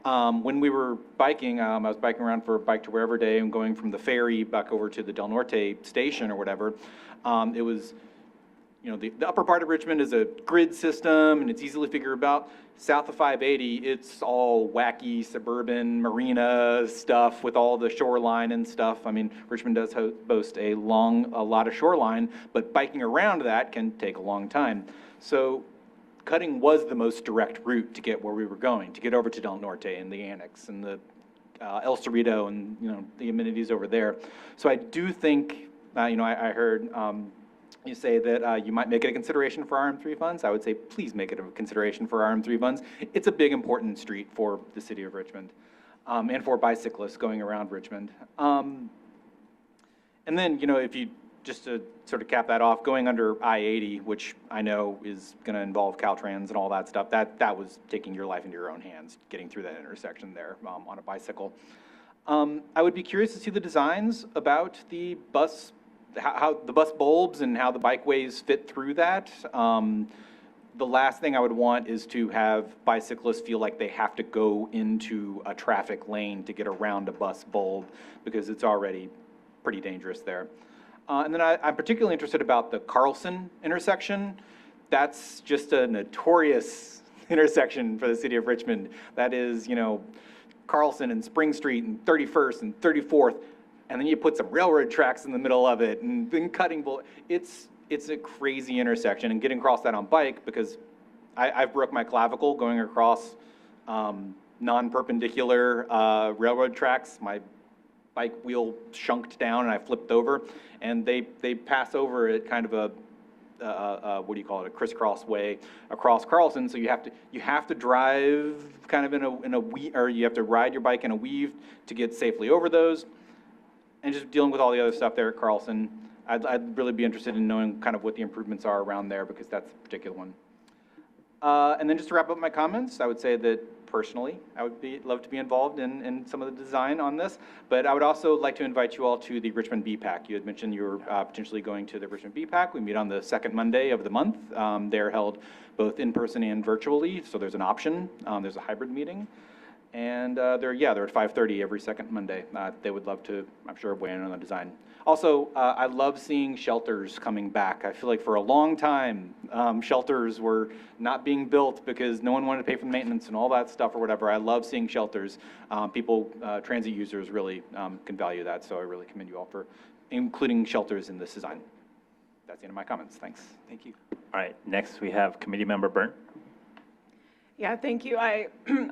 When we were biking, I was biking around for Bike to Wherever Day and going from the ferry back over to the Del Norte station or whatever. It was, you know, the upper part of Richmond is a grid system and it's easily figured out. South of 580, it's all wacky suburban marina stuff with all the shoreline and stuff. I mean, Richmond does boast a lot of shoreline, but biking around that can take a long time. So cutting was the most direct route to get where we were going, to get over to Del Norte and the Annex and the El Cerrito and, you know, the amenities over there. So I do think, you know, I heard you say that you might make it a consideration for RM3 funds. I would say please make it a consideration for RM3 funds. It's a big, important street for the city of Richmond and for bicyclists going around Richmond. And then, you know, if you, just to sort of cap that off, going under I-80, which I know is going to involve Caltrans and all that stuff, that was taking your life into your own hands, getting through that intersection there on a bicycle. I would be curious to see the designs about the bus, how the bus bulbs and how the bikeways fit through that. The last thing I would want is to have bicyclists feel like they have to go into a traffic lane to get around a bus bulb because it's already pretty dangerous there. And then I'm particularly interested about the Carlson intersection. That's just a notorious intersection for the city of Richmond. That is, you know, Carlson and Spring Street and 31st and 34th, and then you put some railroad tracks in the middle of it and then cutting bull. It's a crazy intersection, and getting across that on bike, because I've broke my clavicle going across non-perpendicular railroad tracks. My bike wheel shunked down and I flipped over, and they pass over it kind of a what do you call it, a crisscross way across Carlson. So you have to drive kind of in a weave, or you have to ride your bike in a weave to get safely over those. And just dealing with all the other stuff there at Carlson, I'd really be interested in knowing kind of what the improvements are around there, because that's a particular one. And then just to wrap up my comments, I would say that personally, I would love to be involved in some of the design on this, but I would also like to invite you all to the Richmond BPAC. You had mentioned you were potentially going to the Richmond BPAC. We meet on the second Monday of the month. They're held both in person and virtually, so there's an option. There's a hybrid meeting. And they're at 5:30 every second Monday. They would love to, I'm sure, weigh in on the design. Also, I love seeing shelters coming back. I feel like for a long time, shelters were not being built because no one wanted to pay for the maintenance and all that stuff or whatever. I love seeing shelters. People, transit users really can value that, so I really commend you all for including shelters in this design. That's the end of my comments. Thanks. Thank you. All right, next we have Committee Member Byrne. Yeah, thank you. I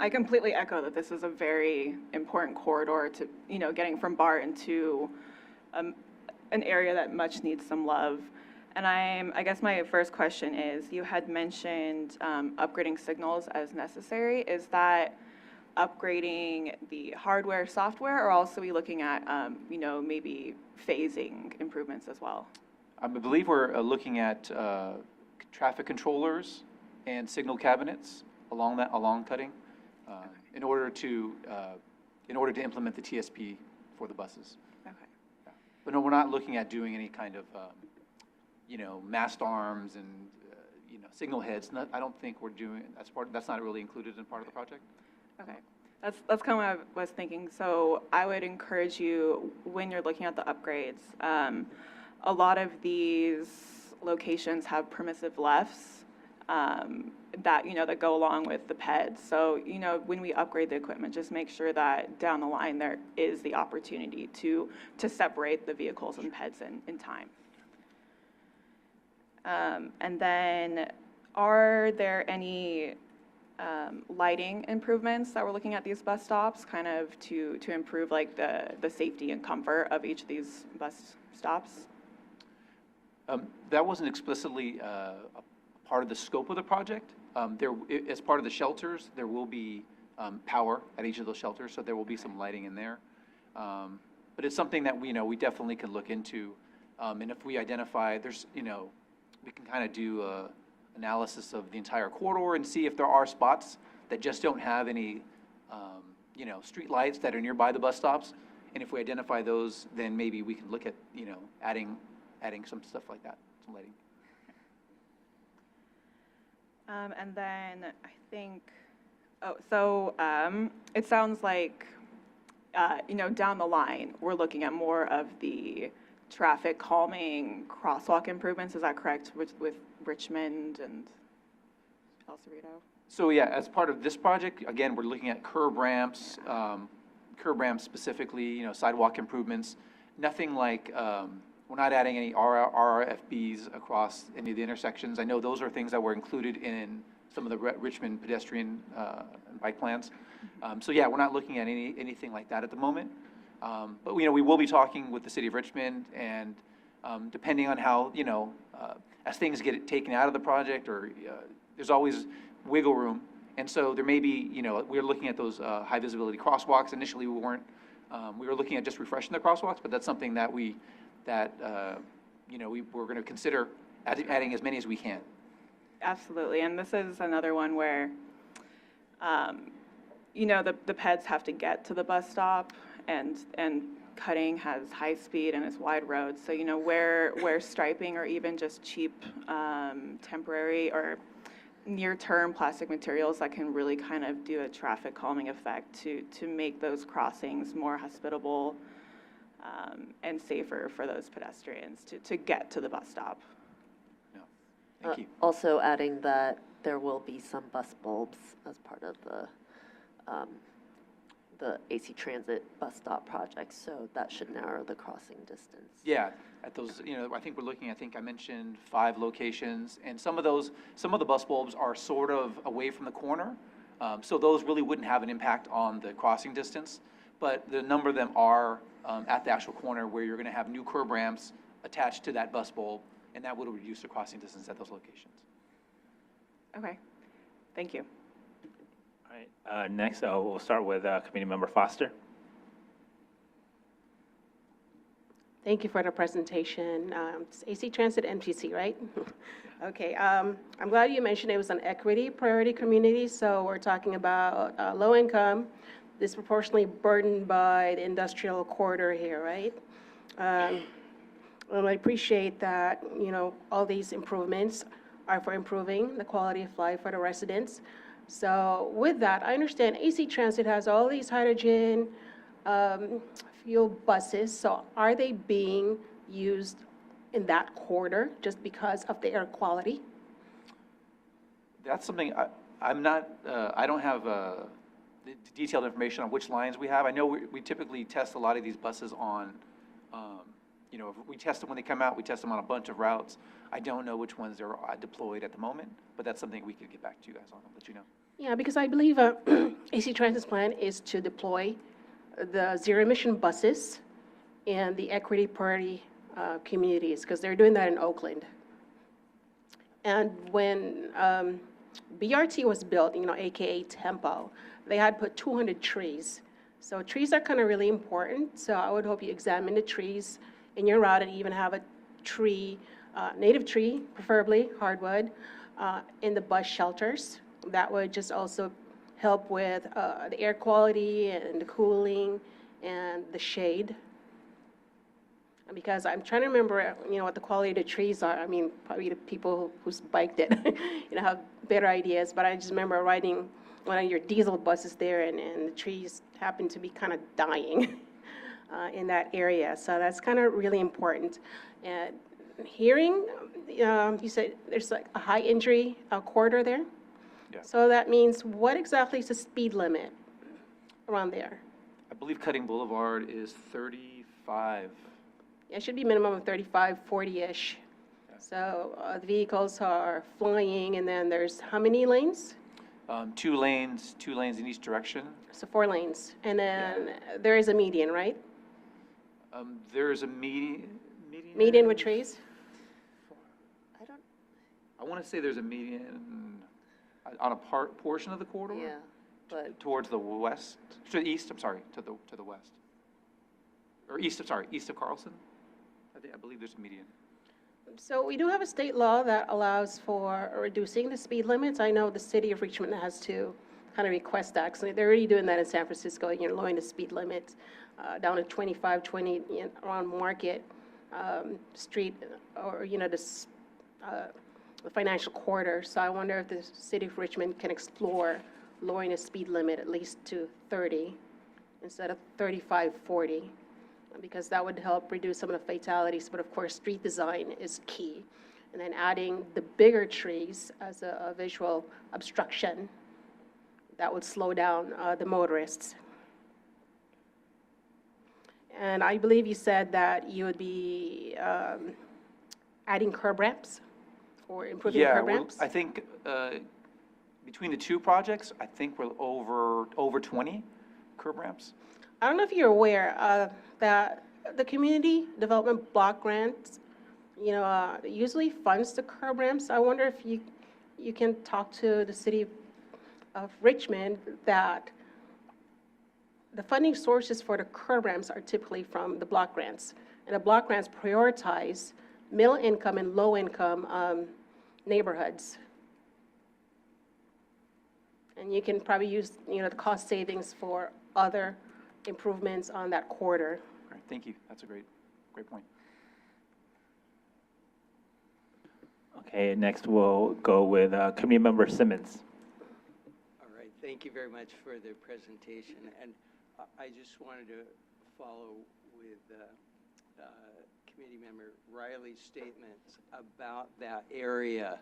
completely echo that this is a very important corridor to, you know, getting from Barton to an area that much needs some love. And I guess my first question is, you had mentioned upgrading signals as necessary. Is that upgrading the hardware, software, or also are we looking at, you know, maybe phasing improvements as well? I believe we're looking at traffic controllers and signal cabinets along cutting, in order to implement the TSP for the buses. Okay. Yeah. But no, we're not looking at doing any kind of you know, mast arms and you know, signal heads. I don't think we're doing that's not really included in part of the project. Okay. That's kind of what I was thinking. So I would encourage you, when you're looking at the upgrades, a lot of these locations have permissive lefts that, you know, that go along with the PEDs. So, you know, when we upgrade the equipment, just make sure that down the line there is the opportunity to separate the vehicles and PEDs in time. And then, are there any lighting improvements that we're looking at these bus stops, kind of to improve like the safety and comfort of each of these bus stops? That wasn't explicitly a part of the scope of the project. As part of the shelters, there will be power at each of those shelters, so there will be some lighting in there. But it's something that we definitely can look into And if we identify, we can kind of do a analysis of the entire corridor and see if there are spots that just don't have any, street lights that are nearby the bus stops. And if we identify those, then maybe we can look at, adding some stuff like that, some lighting. And then I think, it sounds like, down the line, we're looking at more of the traffic calming crosswalk improvements. Is that correct with Richmond and El Cerrito? So yeah, as part of this project, again, we're looking at curb ramps specifically, sidewalk improvements. Nothing like, we're not adding any RRFBs across any of the intersections. I know those are things that were included in some of the Richmond pedestrian and bike plans. So yeah, we're not looking at anything like that at the moment. But we will be talking with the city of Richmond, and depending on how, as things get taken out of the project, or there's always wiggle room. And so there may be, we're looking at those high visibility crosswalks. Initially, we weren't, we were looking at just refreshing the crosswalks, but that's something that we're going to consider adding as many as we can. Absolutely, and this is another one where, the peds have to get to the bus stop, and Cutting has high speed and it's wide roads. So, where striping or even just cheap, temporary or near-term plastic materials that can really kind of do a traffic calming effect to make those crossings more hospitable and safer for those pedestrians to get to the bus stop. Yeah. Thank you. Also adding that there will be some bus bulbs as part of the AC Transit bus stop project, so that should narrow the crossing distance. Yeah, at those, I think I mentioned 5 locations, and some of the bus bulbs are sort of away from the corner, so those really wouldn't have an impact on the crossing distance, but the number of them are at the actual corner where you're going to have new curb ramps attached to that bus bulb, and that would reduce the crossing distance at those locations. Okay, thank you. All right, next we'll start with Committee Member Foster. Thank you for the presentation. It's AC Transit MTC, right? Okay, I'm glad you mentioned it was an equity priority community. So we're talking about low income, disproportionately burdened by the industrial corridor here, right? Well, I appreciate that, all these improvements are for improving the quality of life for the residents. So with that, I understand AC Transit has all these hydrogen fuel buses. So are they being used in that corridor just because of the air quality? That's something I'm not, I don't have detailed information on which lines we have. I know we typically test a lot of these buses on, if we test them when they come out, we test them on a bunch of routes. I don't know which ones are deployed at the moment, but that's something we could get back to you guys on and let you know. Yeah, because I believe AC Transit's plan is to deploy the zero-emission buses in the equity priority communities, because they're doing that in Oakland. And when BRT was built, AKA Tempo, they had put 200 trees. So trees are kind of really important. So I would hope you examine the trees in your route and even have a tree, native tree, preferably hardwood, in the bus shelters. That would just also help with the air quality and the cooling and the shade. Because I'm trying to remember, what the quality of the trees are. I mean, probably the people who's biked it, have better ideas. But I just remember riding one of your diesel buses there, and the trees happen to be kind of dying in that area. So that's kind of really important. And hearing, you said there's like a high injury corridor there. Yeah. So that means what exactly is the speed limit around there? I believe Cutting Boulevard is 35. It should be minimum of 35, 40-ish. Yeah. So the vehicles are flying, and then there's how many lanes? 2 lanes in each direction. So 4 lanes. And then there is a median, right? There's a median. Median with trees? I want to say there's a median on a portion of the corridor. Yeah, but towards the west, to the east. I'm sorry, to the west, or east. I'm sorry, east of Carlson. I believe there's a median. So we do have a state law that allows for reducing the speed limits. I know the city of Richmond has to kind of request that, because they're already doing that in San Francisco, lowering the speed limits down to 25, 20 around Market Street, or, the financial corridor. So I wonder if the city of Richmond can explore lowering the speed limit at least to 30 instead of 35, 40. Because that would help reduce some of the fatalities, but of course, street design is key. And then adding the bigger trees as a visual obstruction, that would slow down the motorists. And I believe you said that you would be adding curb ramps or improving curb ramps? I think between the two projects, I think we're over 20 curb ramps. I don't know if you're aware that the community development block grants, usually funds the curb ramps. I wonder if you can talk to the city of Richmond that the funding sources for the curb ramps are typically from the block grants. And the block grants prioritize middle income and low income neighborhoods. And you can probably use, the cost savings for other improvements on that corridor. Great, thank you. That's a great point. Okay, next we'll go with Committee Member Simmons. All right, thank you very much for the presentation. And I just wanted to follow with Committee Member Riley's statements about that area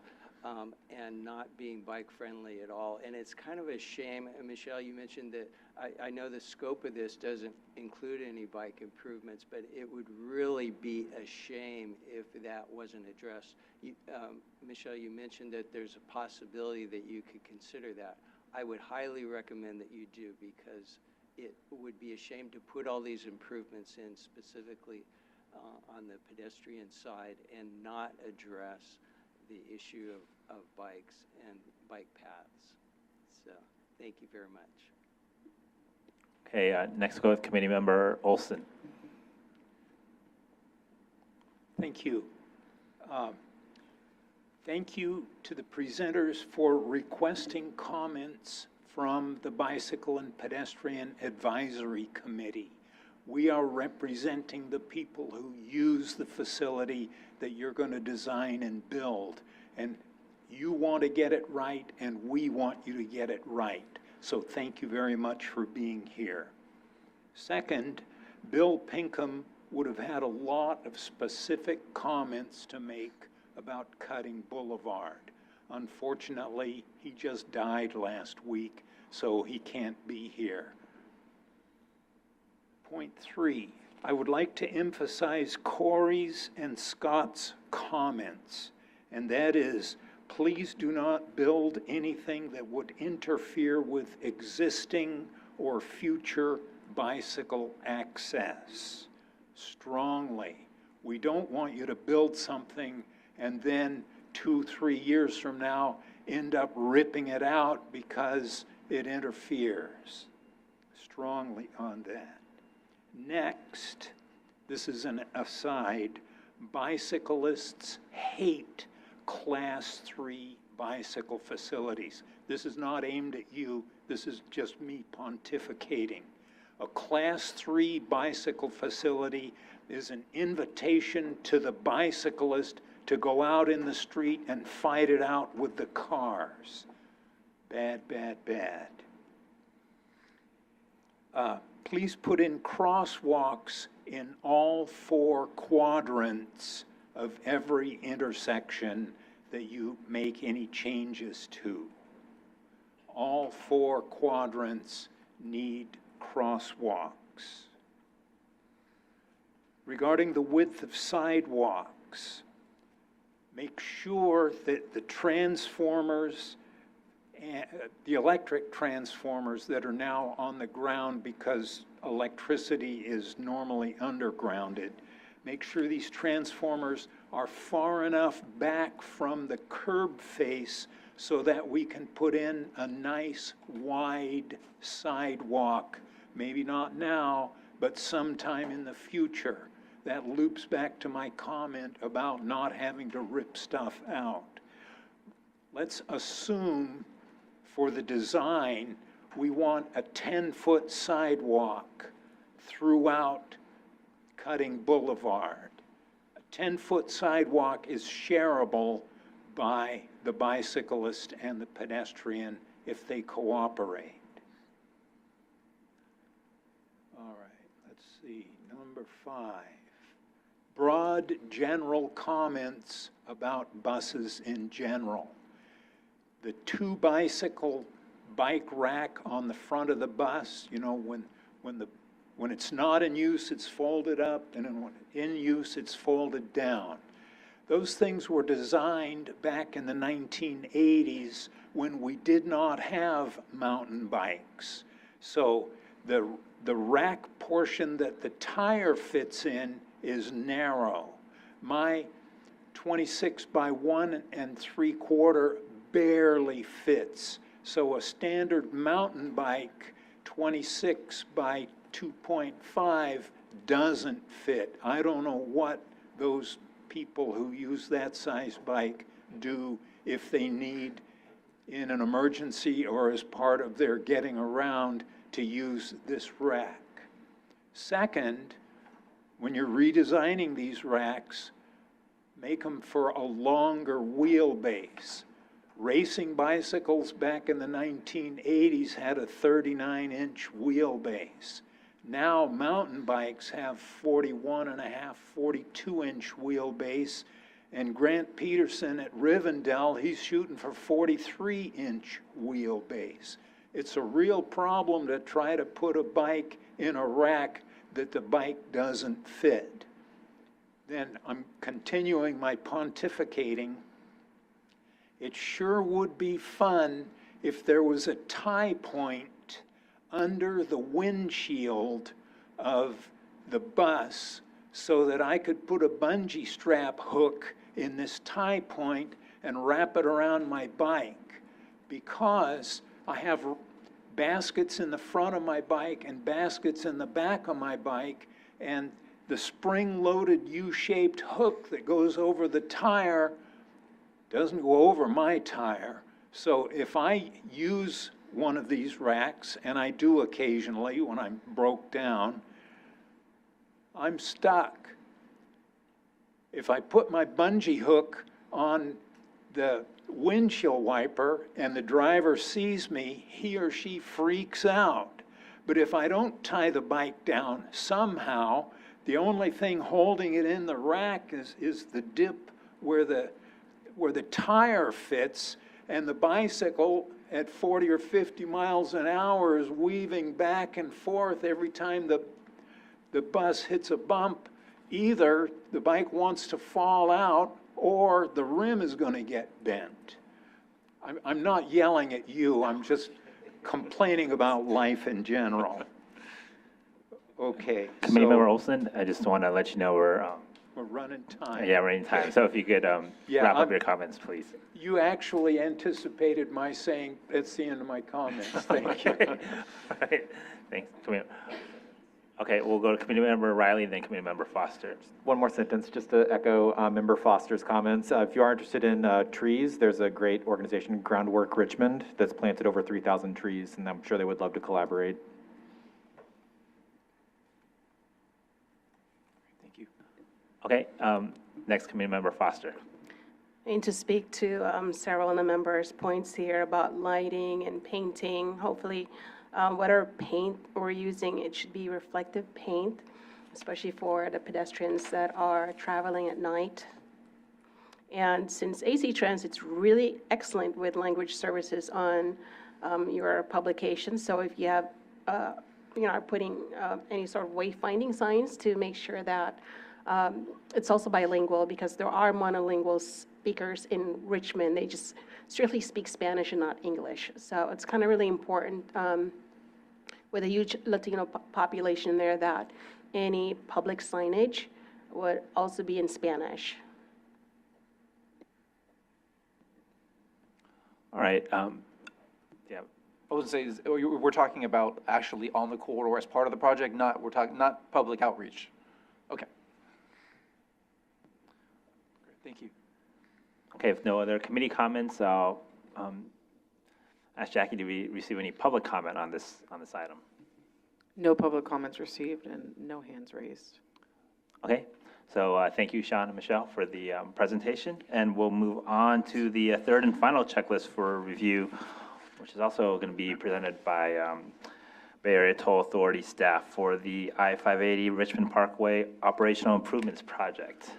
and not being bike friendly at all. And it's kind of a shame, and Michelle, you mentioned that I know the scope of this doesn't include any bike improvements, but it would really be a shame if that wasn't addressed. Michelle, you mentioned that there's a possibility that you could consider that. I would highly recommend that you do, because it would be a shame to put all these improvements in specifically on the pedestrian side and not address the issue of bikes and bike paths. So thank you very much. Okay, next go with Committee Member Olson. Thank you. Thank you to the presenters for requesting comments from the Bicycle and Pedestrian Advisory Committee. We are representing the people who use the facility that you're going to design and build. And you want to get it right, and we want you to get it right. So thank you very much for being here. Second, Bill Pinkham would have had a lot of specific comments to make about Cutting Boulevard. Unfortunately, he just died last week, so he can't be here. Point 3, I would like to emphasize Corey's and Scott's comments, and that is, please do not build anything that would interfere with existing or future bicycle access. Strongly, we don't want you to build something and then 2-3 years from now end up ripping it out because it interferes. Strongly on that. Next, this is an aside, bicyclists hate Class 3 bicycle facilities. This is not aimed at you, this is just me pontificating. A Class 3 bicycle facility is an invitation to the bicyclist to go out in the street and fight it out with the cars. Bad, bad, bad. Please put in crosswalks in all 4 quadrants of every intersection that you make any changes to. All 4 quadrants need crosswalks. Regarding the width of sidewalks, make sure that the transformers, the electric transformers that are now on the ground because electricity is normally undergrounded, make sure these transformers are far enough back from the curb face so that we can put in a nice wide sidewalk, maybe not now, but sometime in the future. that loops back to my comment about not having to rip stuff out. Let's assume for the design, we want a 10-foot sidewalk throughout Cutting Boulevard. A 10-foot sidewalk is shareable by the bicyclist and the pedestrian if they cooperate. All right, let's see, number 5. Broad general comments about buses in general. The 2-bicycle bike rack on the front of the bus, you know, when it's not in use, it's folded up, and then when in use, it's folded down. Those things were designed back in the 1980s when we did not have mountain bikes. So the rack portion that the tire fits in is narrow. My 26 by 1 3/4 barely fits. So a standard mountain bike, 26 by 2.5, doesn't fit. I don't know what those people who use that size bike do if they need, in an emergency or as part of their getting around, to use this rack. Second, when you're redesigning these racks, make them for a longer wheelbase. Racing bicycles back in the 1980s had a 39-inch wheelbase. Now mountain bikes have 41.5, 42-inch wheelbase, and Grant Peterson at Rivendell, he's shooting for 43-inch wheelbase. It's a real problem to try to put a bike in a rack that the bike doesn't fit. Then I'm continuing my pontificating. It sure would be fun if there was a tie point under the windshield of the bus so that I could put a bungee strap hook in this tie point and wrap it around my bike, because I have baskets in the front of my bike and baskets in the back of my bike, and the spring-loaded U-shaped hook that goes over the tire doesn't go over my tire. So if I use one of these racks, and I do occasionally when I'm broke down, I'm stuck. If I put my bungee hook on the windshield wiper and the driver sees me, he or she freaks out. But if I don't tie the bike down somehow, the only thing holding it in the rack is the dip where the tire fits, and the bicycle at 40 or 50 miles an hour is weaving back and forth every time the bus hits a bump. Either the bike wants to fall out or the rim is going to get bent. I'm not yelling at you, I'm just complaining about life in general. Okay. Committee Member Olson, I just want to let you know we're running time. Yeah, running time. So if you could wrap up your comments, please. You actually anticipated my saying, that's the end of my comments. Thank you. All right. Thanks. Okay, we'll go to Committee Member Riley, then Committee Member Foster. One more sentence, just to echo Member Foster's comments. If you are interested in trees, there's a great organization, Groundwork Richmond, that's planted over 3,000 trees, and I'm sure they would love to collaborate. Thank you. Okay, next Committee Member Foster. And to speak to several of the members' points here about lighting and painting, hopefully whatever paint we're using, it should be reflective paint, especially for the pedestrians that are traveling at night. And since AC Transit's really excellent with language services on your publications, so if you have, are putting any sort of wayfinding signs to make sure that it's also bilingual, because there are monolingual speakers in Richmond. They just strictly speak Spanish and not English. So it's kind of really important with a huge Latino population there that any public signage would also be in Spanish. All right. Yeah. I was going to say, we're talking about actually on the corridor as part of the project, we're talking not public outreach. Okay. Thank you. Okay, if no other committee comments, I'll ask Jackie, do we receive any public comment on this item? No public comments received and no hands raised. Okay, so thank you, Sean and Michelle, for the presentation. And we'll move on to the third and final checklist for review, which is also going to be presented by Bay Area Toll Authority staff for the I-580 Richmond Parkway Operational Improvements Project.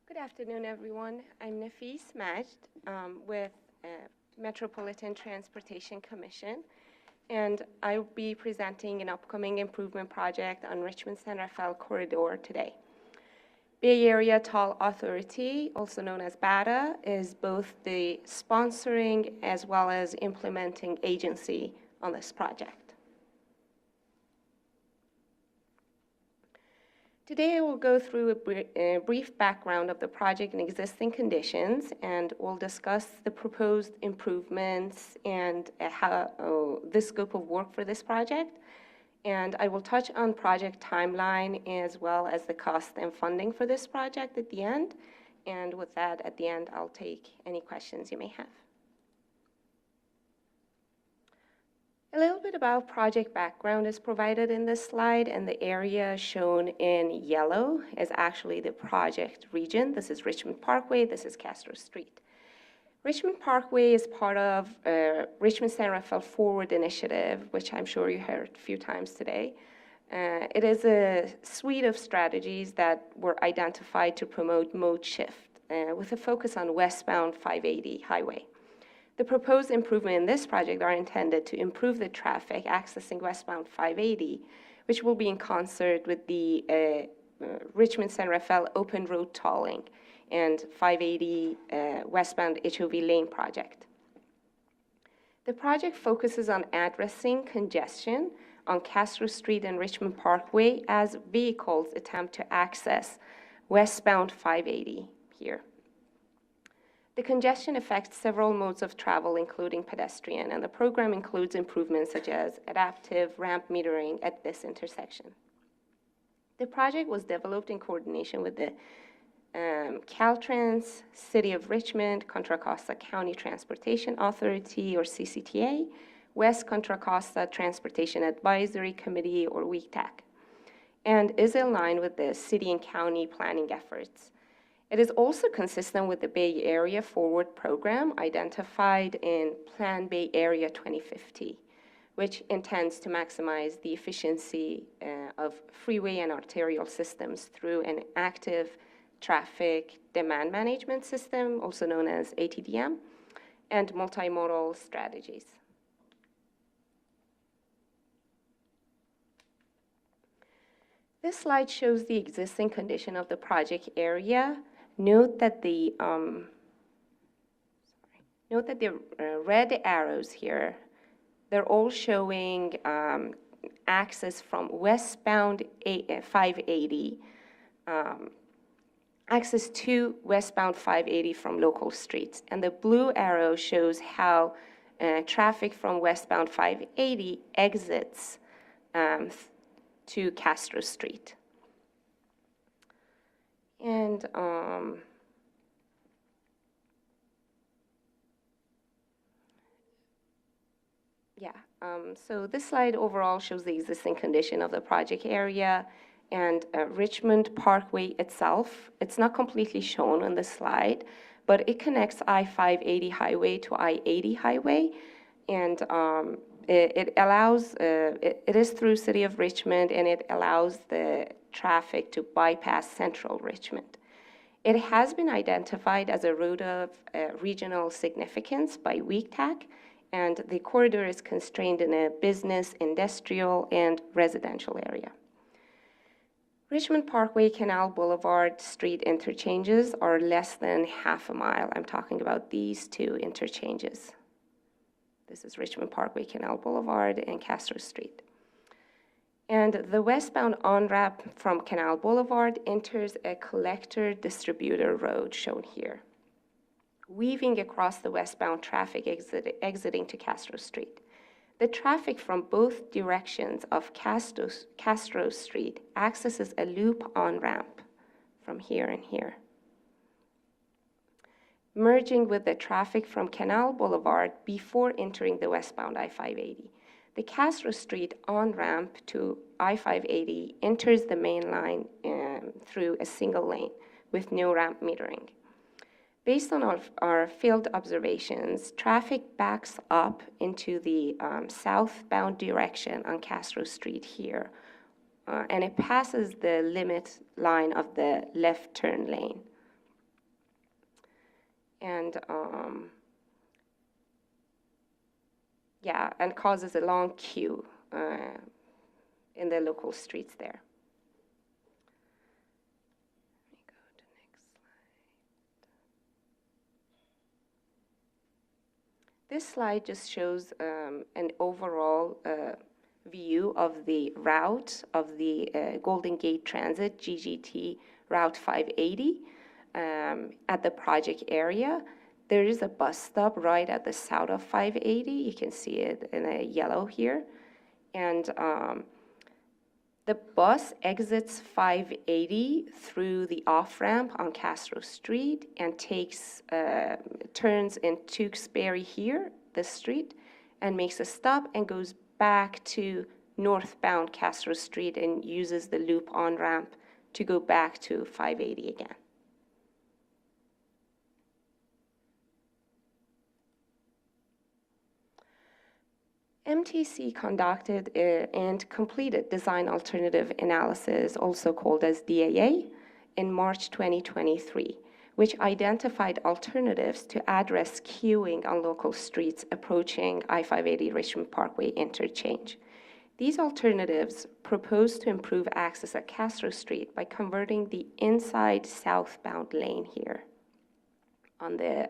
Good afternoon, everyone. I'm Nafis Majd with Metropolitan Transportation Commission, and I'll be presenting an upcoming improvement project on Richmond-San Rafael Corridor today. Bay Area Toll Authority, also known as BATA, is both the sponsoring as well as implementing agency on this project. Today I will go through a brief background of the project and existing conditions, and we'll discuss the proposed improvements and the scope of work for this project. And I will touch on project timeline as well as the cost and funding for this project at the end. And with that, at the end, I'll take any questions you may have. A little bit about project background is provided in this slide, and the area shown in yellow is actually the project region. This is Richmond Parkway, this is Castro Street. Richmond Parkway is part of Richmond-San Rafael Forward Initiative, which I'm sure you heard a few times today. It is a suite of strategies that were identified to promote mode shift with a focus on westbound 580 highway. The proposed improvements in this project are intended to improve the traffic accessing westbound 580, which will be in concert with the Richmond-San Rafael open road tolling and 580 westbound HOV lane project. The project focuses on addressing congestion on Castro Street and Richmond Parkway as vehicles attempt to access westbound 580 here. The congestion affects several modes of travel, including pedestrian, and the program includes improvements such as adaptive ramp metering at this intersection. The project was developed in coordination with the Caltrans, City of Richmond, Contra Costa County Transportation Authority, or CCTA, West Contra Costa Transportation Advisory Committee, or WETAC, and is in line with the city and county planning efforts. It is also consistent with the Bay Area Forward program identified in Plan Bay Area 2050, which intends to maximize the efficiency of freeway and arterial systems through an active traffic demand management system, also known as ATDM, and multimodal strategies. This slide shows the existing condition of the project area. Note that the red arrows here, they're all showing access from westbound 580, access to westbound 580 from local streets. And the blue arrow shows how traffic from westbound 580 exits to Castro Street. And so this slide overall shows the existing condition of the project area and Richmond Parkway itself. It's not completely shown on this slide, but it connects I-580 highway to I-80 highway, and it allows, it is through City of Richmond, and it allows the traffic to bypass central Richmond. It has been identified as a road of regional significance by WEACTAC, and the corridor is constrained in a business, industrial, and residential area. Richmond Parkway, Canal Boulevard street interchanges are less than half a mile. I'm talking about these two interchanges. This is Richmond Parkway, Canal Boulevard, and Castro Street. And the westbound on-ramp from Canal Boulevard enters a collector distributor road shown here, weaving across the westbound traffic exiting to Castro Street. The traffic from both directions of Castro Street accesses a loop on-ramp from here and here, merging with the traffic from Canal Boulevard before entering the westbound I-580. The Castro Street on-ramp to I-580 enters the main line through a single lane with no ramp metering. Based on our field observations, traffic backs up into the southbound direction on Castro Street here, and it passes the limit line of the left turn lane. And and causes a long queue in the local streets there. Let me go to the next slide. This slide just shows an overall view of the route of the Golden Gate Transit, GGT Route 580, at the project area. There is a bus stop right at the south of 580. You can see it in a yellow here. And the bus exits 580 through the off-ramp on Castro Street and turns in Tewksbury here, this street, and makes a stop and goes back to northbound Castro Street and uses the loop on-ramp to go back to 580 again. MTC conducted and completed design alternative analysis, also called as DAA, in March 2023, which identified alternatives to address queuing on local streets approaching I-580 Richmond Parkway interchange. These alternatives propose to improve access at Castro Street by converting the inside southbound lane here on the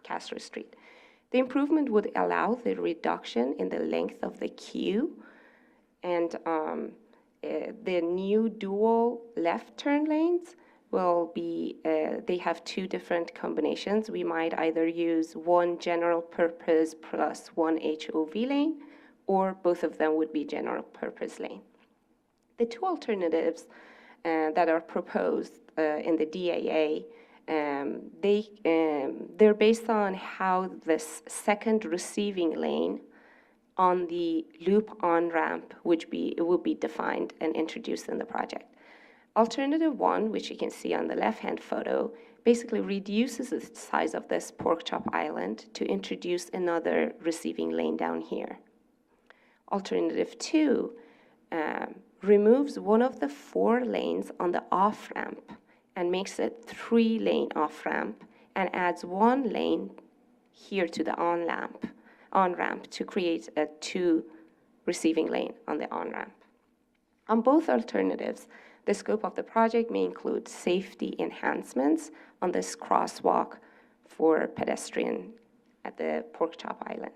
Castro Street. The improvement would allow the reduction in the length of the queue, and the new dual left turn lanes will be, they have two different combinations. We might either use one general purpose plus one HOV lane, or both of them would be general purpose lane. The two alternatives that are proposed in the DAA, they're based on how this second receiving lane on the loop on-ramp would be defined and introduced in the project. Alternative one, which you can see on the left-hand photo, basically reduces the size of this pork chop island to introduce another receiving lane down here. Alternative two removes one of the 4 lanes on the off-ramp and makes it 3-lane off-ramp and adds 1 lane here to the on-ramp to create a 2 receiving lane on the on-ramp. On both alternatives, the scope of the project may include safety enhancements on this crosswalk for pedestrian at the pork chop island.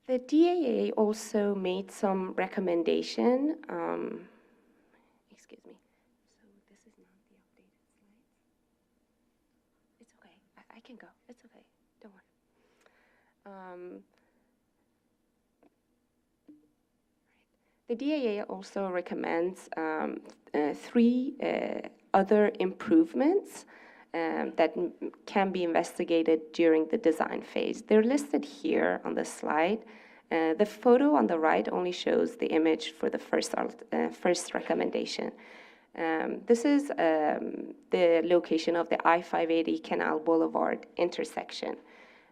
The DAA also made some recommendation. Excuse me. So this is not the updated slide. It's okay. I can go. It's okay. Don't worry. The DAA also recommends 3 other improvements that can be investigated during the design phase. They're listed here on the slide. The photo on the right only shows the image for the first recommendation. This is the location of the I-580 Canal Boulevard intersection.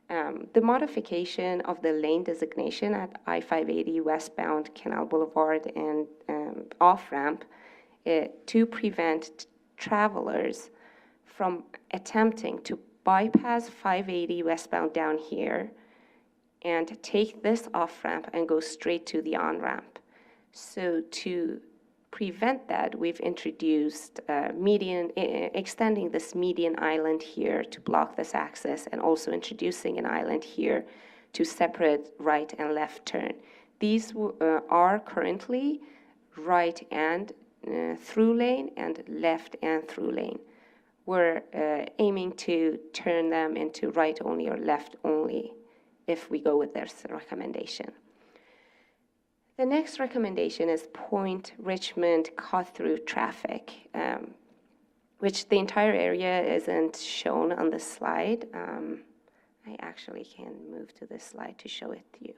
The modification of the lane designation at I-580 westbound Canal Boulevard and off-ramp to prevent travelers from attempting to bypass 580 westbound down here and take this off-ramp and go straight to the on-ramp. So to prevent that, we've introduced extending this median island here to block this access, and also introducing an island here to separate right and left turn. These are currently right and through lane and left and through lane. We're aiming to turn them into right only or left only if we go with this recommendation. The next recommendation is Point Richmond cut-through traffic, which the entire area isn't shown on the slide. I actually can move to this slide to show it to you.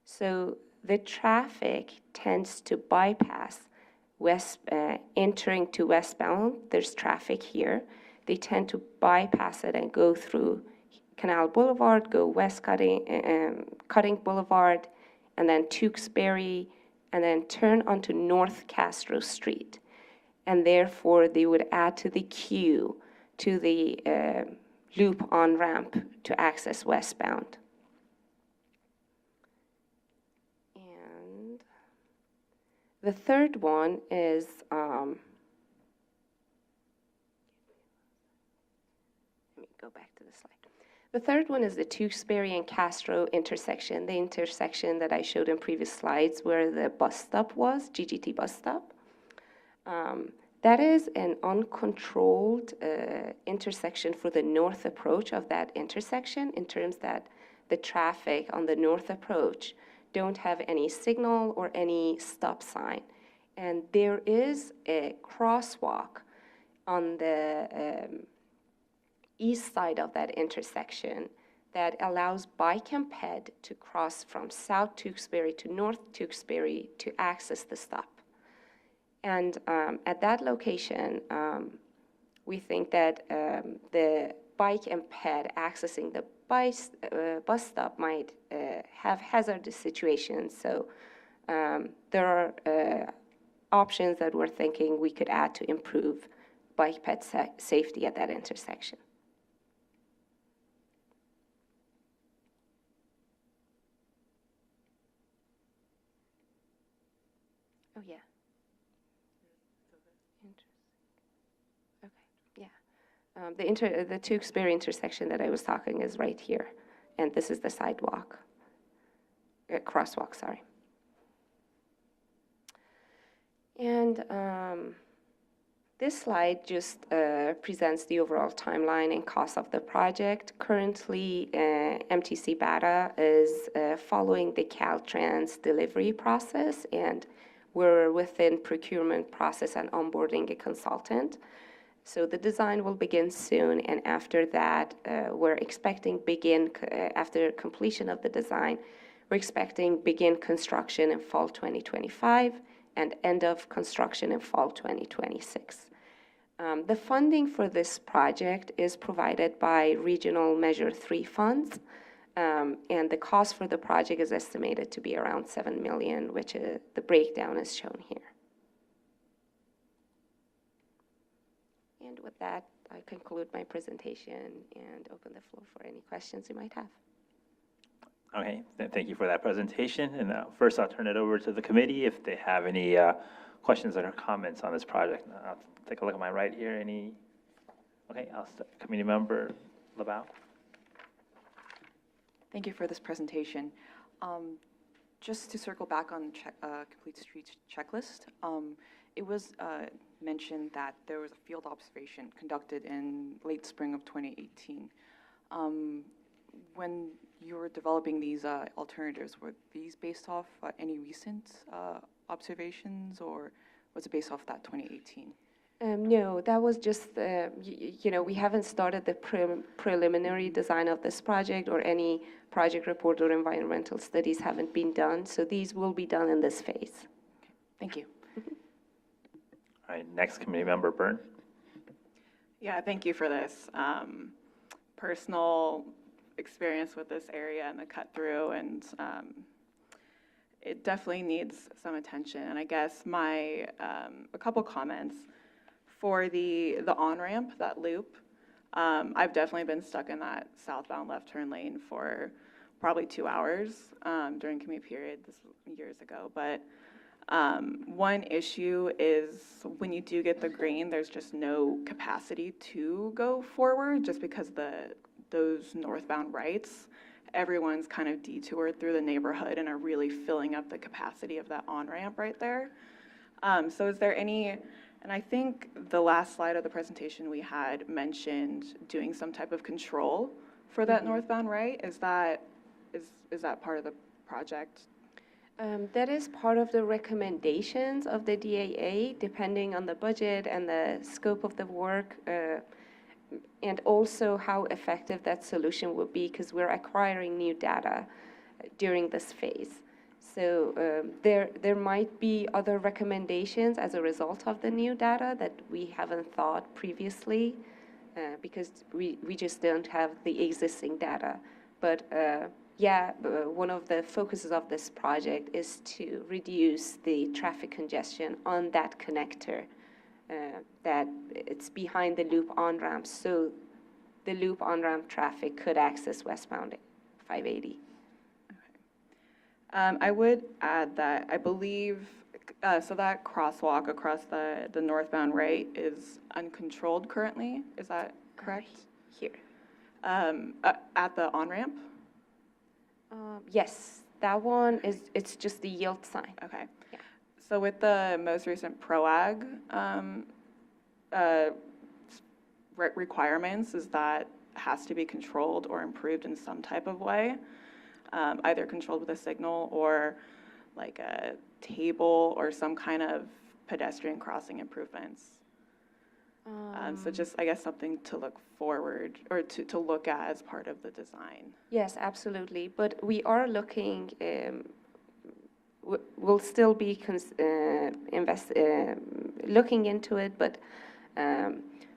So the traffic tends to bypass entering to westbound. There's traffic here. They tend to bypass it and go through Canal Boulevard, go west Cutting Boulevard, and then Tewksbury, and then turn onto North Castro Street. And therefore, they would add to the queue to the loop on-ramp to access westbound. And the third one is let me go back to the slide. The third one is the Tewksbury and Castro intersection, the intersection that I showed in previous slides where the bus stop was, GGT bus stop. That is an uncontrolled intersection for the north approach of that intersection, in terms that the traffic on the north approach don't have any signal or any stop sign. And there is a crosswalk on the east side of that intersection that allows bike and ped to cross from South Tewksbury to North Tewksbury to access the stop. And at that location, we think that the bike and ped accessing the bus stop might have hazardous situations. So there are options that we're thinking we could add to improve bike ped safety at that intersection. Oh, yeah. Okay, yeah. The Tewksbury intersection that I was talking is right here, and this is the sidewalk, crosswalk, sorry. And this slide just presents the overall timeline and cost of the project. Currently, MTC BATA is following the Caltrans delivery process, and we're within procurement process and onboarding a consultant. So the design will begin soon, and after that, we're expecting after completion of the design, we're expecting begin construction in fall 2025 and end of construction in fall 2026. The funding for this project is provided by Regional Measure 3 funds, and the cost for the project is estimated to be around $7 million, which the breakdown is shown here. And with that, I conclude my presentation and open the floor for any questions you might have. Okay, thank you for that presentation. And first, I'll turn it over to the committee if they have any questions or comments on this project. I'll take a look at my right here. Any? Okay, I'll start. Committee member LaBelle. Thank you for this presentation. Just to circle back on complete streets checklist, it was mentioned that there was a field observation conducted in late spring of 2018. When you were developing these alternatives, were these based off any recent observations, or was it based off that 2018? No, that was just, we haven't started the preliminary design of this project, or any project report or environmental studies haven't been done. So these will be done in this phase. Okay. Thank you. All right, next committee member Byrne. Yeah, thank you for this. Personal experience with this area and the cut through, and it definitely needs some attention. And I guess my a couple comments for the on-ramp, that loop. I've definitely been stuck in that southbound left turn lane for probably 2 hours during commute period, this was years ago. But one issue is when you do get the green, there's just no capacity to go forward just because those northbound rights, everyone's kind of detoured through the neighborhood and are really filling up the capacity of that on-ramp right there. So is there any, and I think the last slide of the presentation we had mentioned doing some type of control for that northbound right. Is that part of the project? That is part of the recommendations of the DAA, depending on the budget and the scope of the work, and also how effective that solution would be, because we're acquiring new data during this phase. So there might be other recommendations as a result of the new data that we haven't thought previously, because we just don't have the existing data. But yeah, one of the focuses of this project is to reduce the traffic congestion on that connector, that it's behind the loop on-ramp, so the loop on-ramp traffic could access westbound 580. I would add that I believe, so that crosswalk across the northbound right is uncontrolled currently, is that correct? Here. At the on-ramp? Yes, that one it's just the yield sign. Okay. Yeah. So with the most recent PROAG requirements, is that has to be controlled or improved in some type of way, either controlled with a signal or like a table or some kind of pedestrian crossing improvements. So just, I guess, something to look forward or to look at as part of the design. Yes, absolutely. But we are looking, we'll still be looking into it, but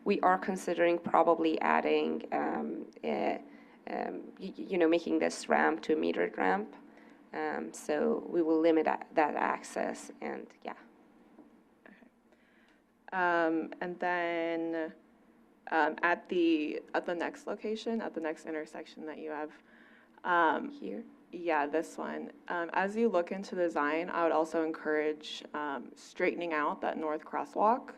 we are considering probably adding, making this ramp to a metered ramp. So we will limit that access, and yeah. And then at the next location, at the next intersection that you have Here? Yeah, this one. As you look into design, I would also encourage straightening out that north crosswalk.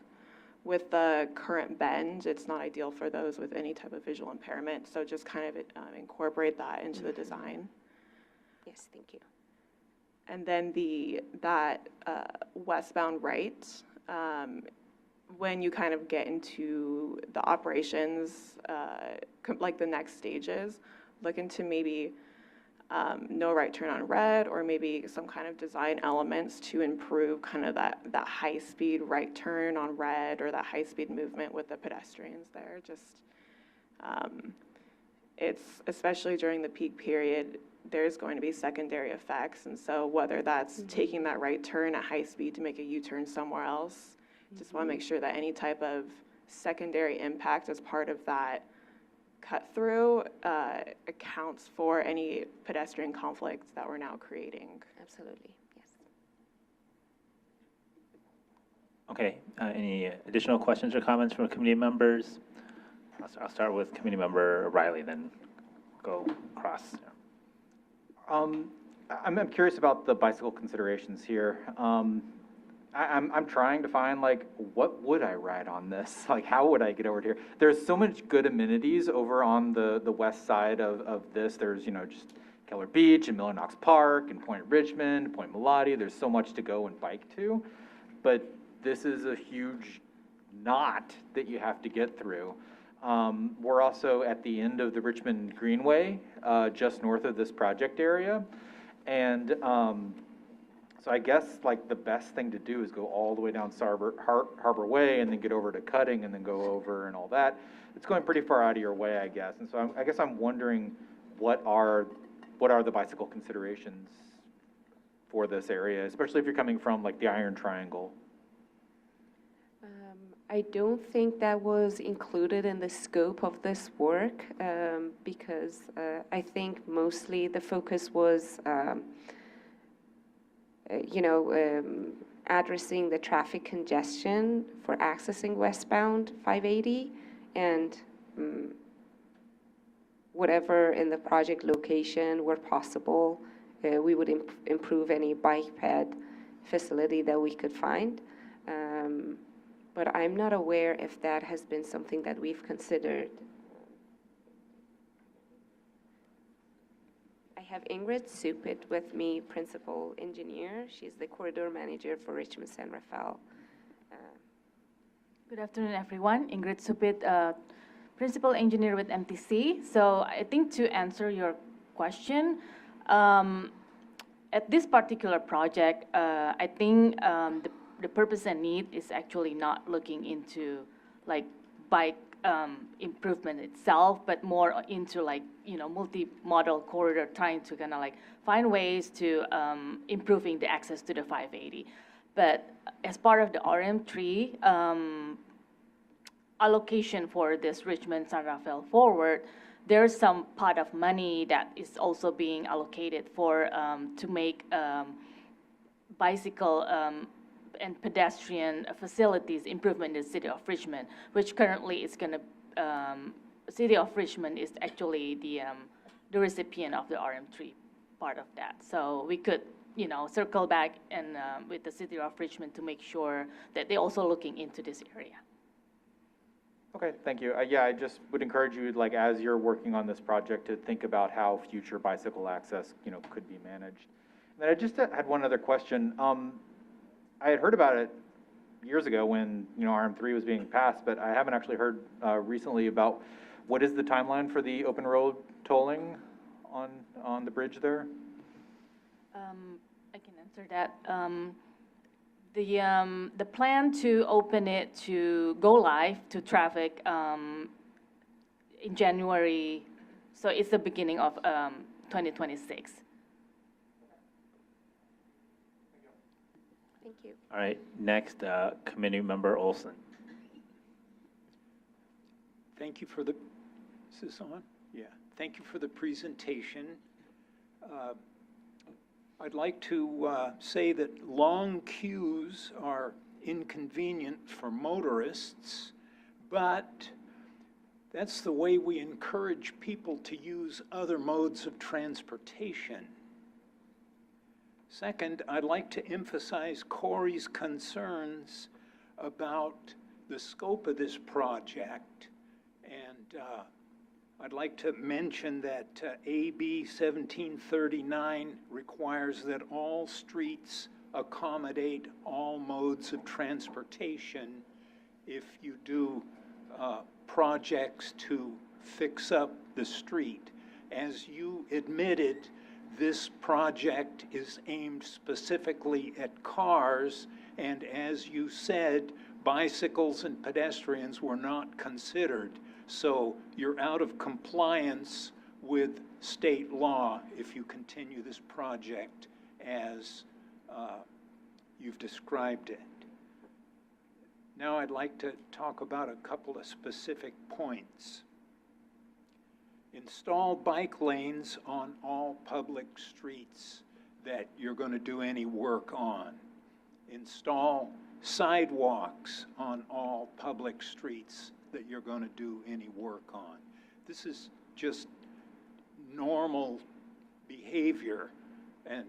With the current bend, it's not ideal for those with any type of visual impairment, so just kind of incorporate that into the design. Yes, thank you. And then that westbound right, when you kind of get into the operations, like the next stages, look into maybe no right turn on red, or maybe some kind of design elements to improve kind of that high-speed right turn on red, or that high-speed movement with the pedestrians there. Just, it's, especially during the peak period, there's going to be secondary effects. And so whether that's taking that right turn at high speed to make a U-turn somewhere else, just want to make sure that any type of secondary impact as part of that cut through accounts for any pedestrian conflicts that we're now creating. Absolutely, yes. Okay, any additional questions or comments from committee members? I'll start with committee member Riley, then go across. I'm curious about the bicycle considerations here. I'm trying to find, like, what would I ride on this? Like, how would I get over here? There's so much good amenities over on the west side of this. There's, just Keller Beach and Miller Knox Park and Point Richmond, Point Melody. There's so much to go and bike to. But this is a huge knot that you have to get through. We're also at the end of the Richmond Greenway, just north of this project area. And so I guess, like, the best thing to do is go all the way down Harbor Way and then get over to Cutting and then go over and all that. It's going pretty far out of your way, I guess. And so I guess I'm wondering what are the bicycle considerations for this area, especially if you're coming from, like, the Iron Triangle? I don't think that was included in the scope of this work because I think mostly the focus was, addressing the traffic congestion for accessing westbound 580 and whatever in the project location where possible, we would improve any bike ped facility that we could find. But I'm not aware if that has been something that we've considered. I have Ingrid Supit with me, principal engineer. She's the corridor manager for Richmond San Rafael. Good afternoon, everyone. Ingrid Supit, principal engineer with MTC. So I think to answer your question, at this particular project, I think the purpose and need is actually not looking into like bike improvement itself, but more into like, multi-modal corridor, trying to kind of like find ways to improving the access to the 580. But as part of the RM3 allocation for this Richmond San Rafael Forward, there's some pot of money that is also being allocated for to make bicycle and pedestrian facilities improvement in the city of Richmond, which currently is going to, city of Richmond is actually the recipient of the RM3 part of that. So we could, circle back and with the city of Richmond to make sure that they're also looking into this area. Okay, thank you. Yeah, I just would encourage you, like, as you're working on this project, to think about how future bicycle access, could be managed. And then I just had one other question. I had heard about it years ago when, RM3 was being passed, but I haven't actually heard recently about what is the timeline for the open road tolling on the bridge there? I can answer that. The plan to open it to go live to traffic in January, so it's the beginning of 2026. Thank you. All right, next, Committee Member Olson. Thank you for the, is this on? Yeah, thank you for the presentation. I'd like to say that long queues are inconvenient for motorists, but that's the way we encourage people to use other modes of transportation. Second, I'd like to emphasize Corey's concerns about the scope of this project, and I'd like to mention that AB 1739 requires that all streets accommodate all modes of transportation if you do projects to fix up the street. As you admitted, this project is aimed specifically at cars, and as you said, bicycles and pedestrians were not considered. So you're out of compliance with state law if you continue this project as you've described it. Now I'd like to talk about a couple of specific points. Install bike lanes on all public streets that you're going to do any work on. Install sidewalks on all public streets that you're going to do any work on. This is just normal behavior, and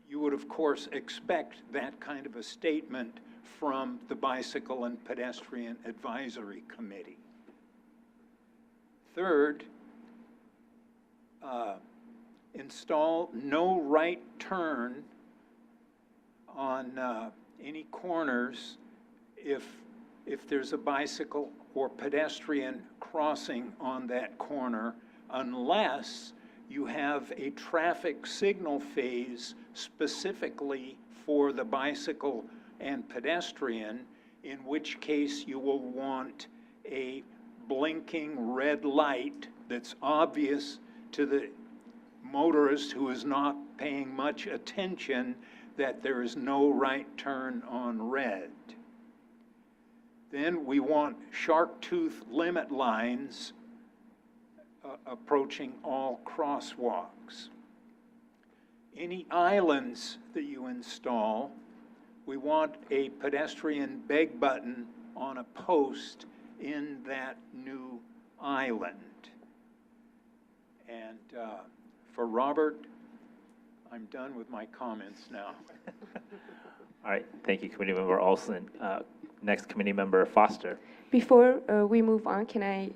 you would of course expect that kind of a statement from the Bicycle and Pedestrian Advisory Committee. Third, install no right turn on any corners if there's a bicycle or pedestrian crossing on that corner, unless you have a traffic signal phase specifically for the bicycle and pedestrian, in which case you will want a blinking red light that's obvious to the motorist who is not paying much attention that there is no right turn on red. Then we want shark tooth limit lines approaching all crosswalks. Any islands that you install, we want a pedestrian beg button on a post in that new island. And for Robert, I'm done with my comments now. All right, thank you, Committee Member Olson. Next, Committee Member Foster. Before we move on, can I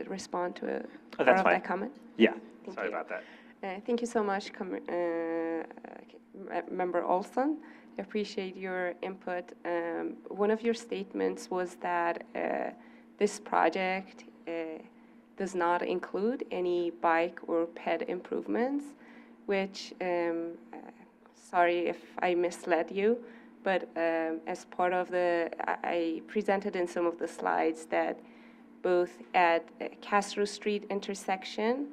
respond to part of that comment? Yeah, Thank sorry you. about that. Thank you so much, Member Olson. I appreciate your input. One of your statements was that this project does not include any bike or ped improvements, which, sorry if I misled you, but as part of I presented in some of the slides that both at Castro Street intersection,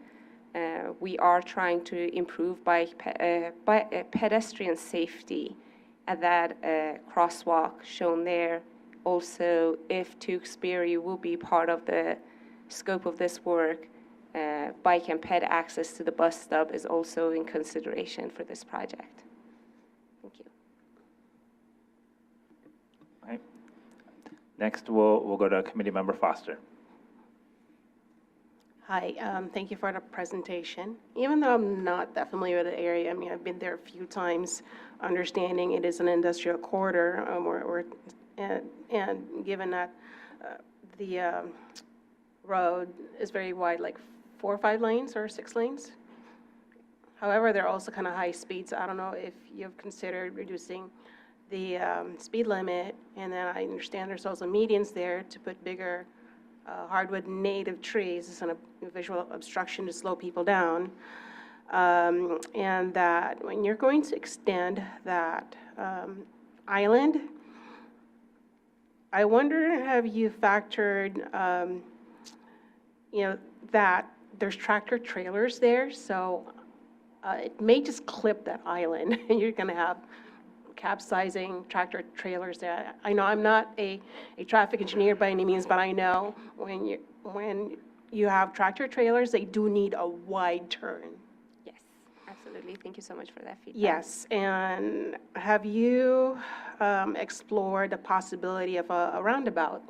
we are trying to improve pedestrian safety at that crosswalk shown there. Also, if Tewksbury will be part of the scope of this work, bike and ped access to the bus stop is also in consideration for this project. Thank you. All right. Next, we'll go to Committee Member Foster. Hi, thank you for the presentation. Even though I'm not that familiar with the area, I mean, I've been there a few times, understanding it is an industrial corridor, and given that the road is very wide, like 4 or 5 lanes or 6 lanes. However, they're also kind of high speeds. I don't know if you've considered reducing the speed limit, and then I understand there's also medians there to put bigger hardwood native trees as a visual obstruction to slow people down. And that when you're going to extend that island, I wonder, have you factored, that there's tractor trailers there, so it may just clip that island, and you're going to have capsizing tractor trailers there. I know I'm not a traffic engineer by any means, but I know when you have tractor trailers, they do need a wide turn. Yes, absolutely. Thank you so much for that feedback. Yes, and have you explored the possibility of a roundabout?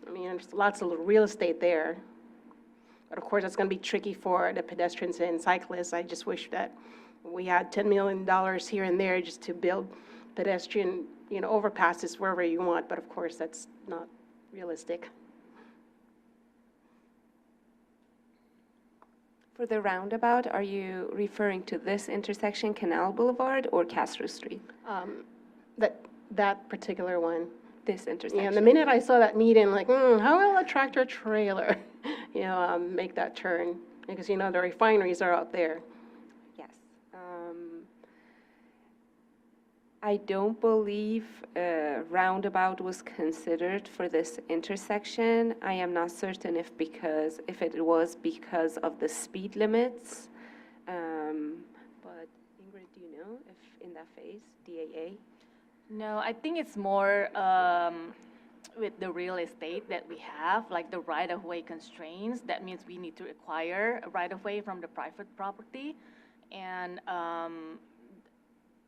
I mean, there's lots of real estate there, but of course, it's going to be tricky for the pedestrians and cyclists. I just wish that we had $10 million here and there just to build pedestrian, overpasses wherever you want, but of course, that's not realistic. For the roundabout, are you referring to this intersection, Canal Boulevard, or Castro Street? That particular one. This intersection. Yeah, and the minute I saw that median, like, how will a tractor trailer, make that turn? Because, the refineries are out there. Yes. I don't believe roundabout was considered for this intersection. I am not certain if it was because of the speed limits. But Ingrid, do you know if in that phase, DAA? No, I think it's more with the real estate that we have, like the right-of-way constraints. That means we need to acquire a right-of-way from the private property. And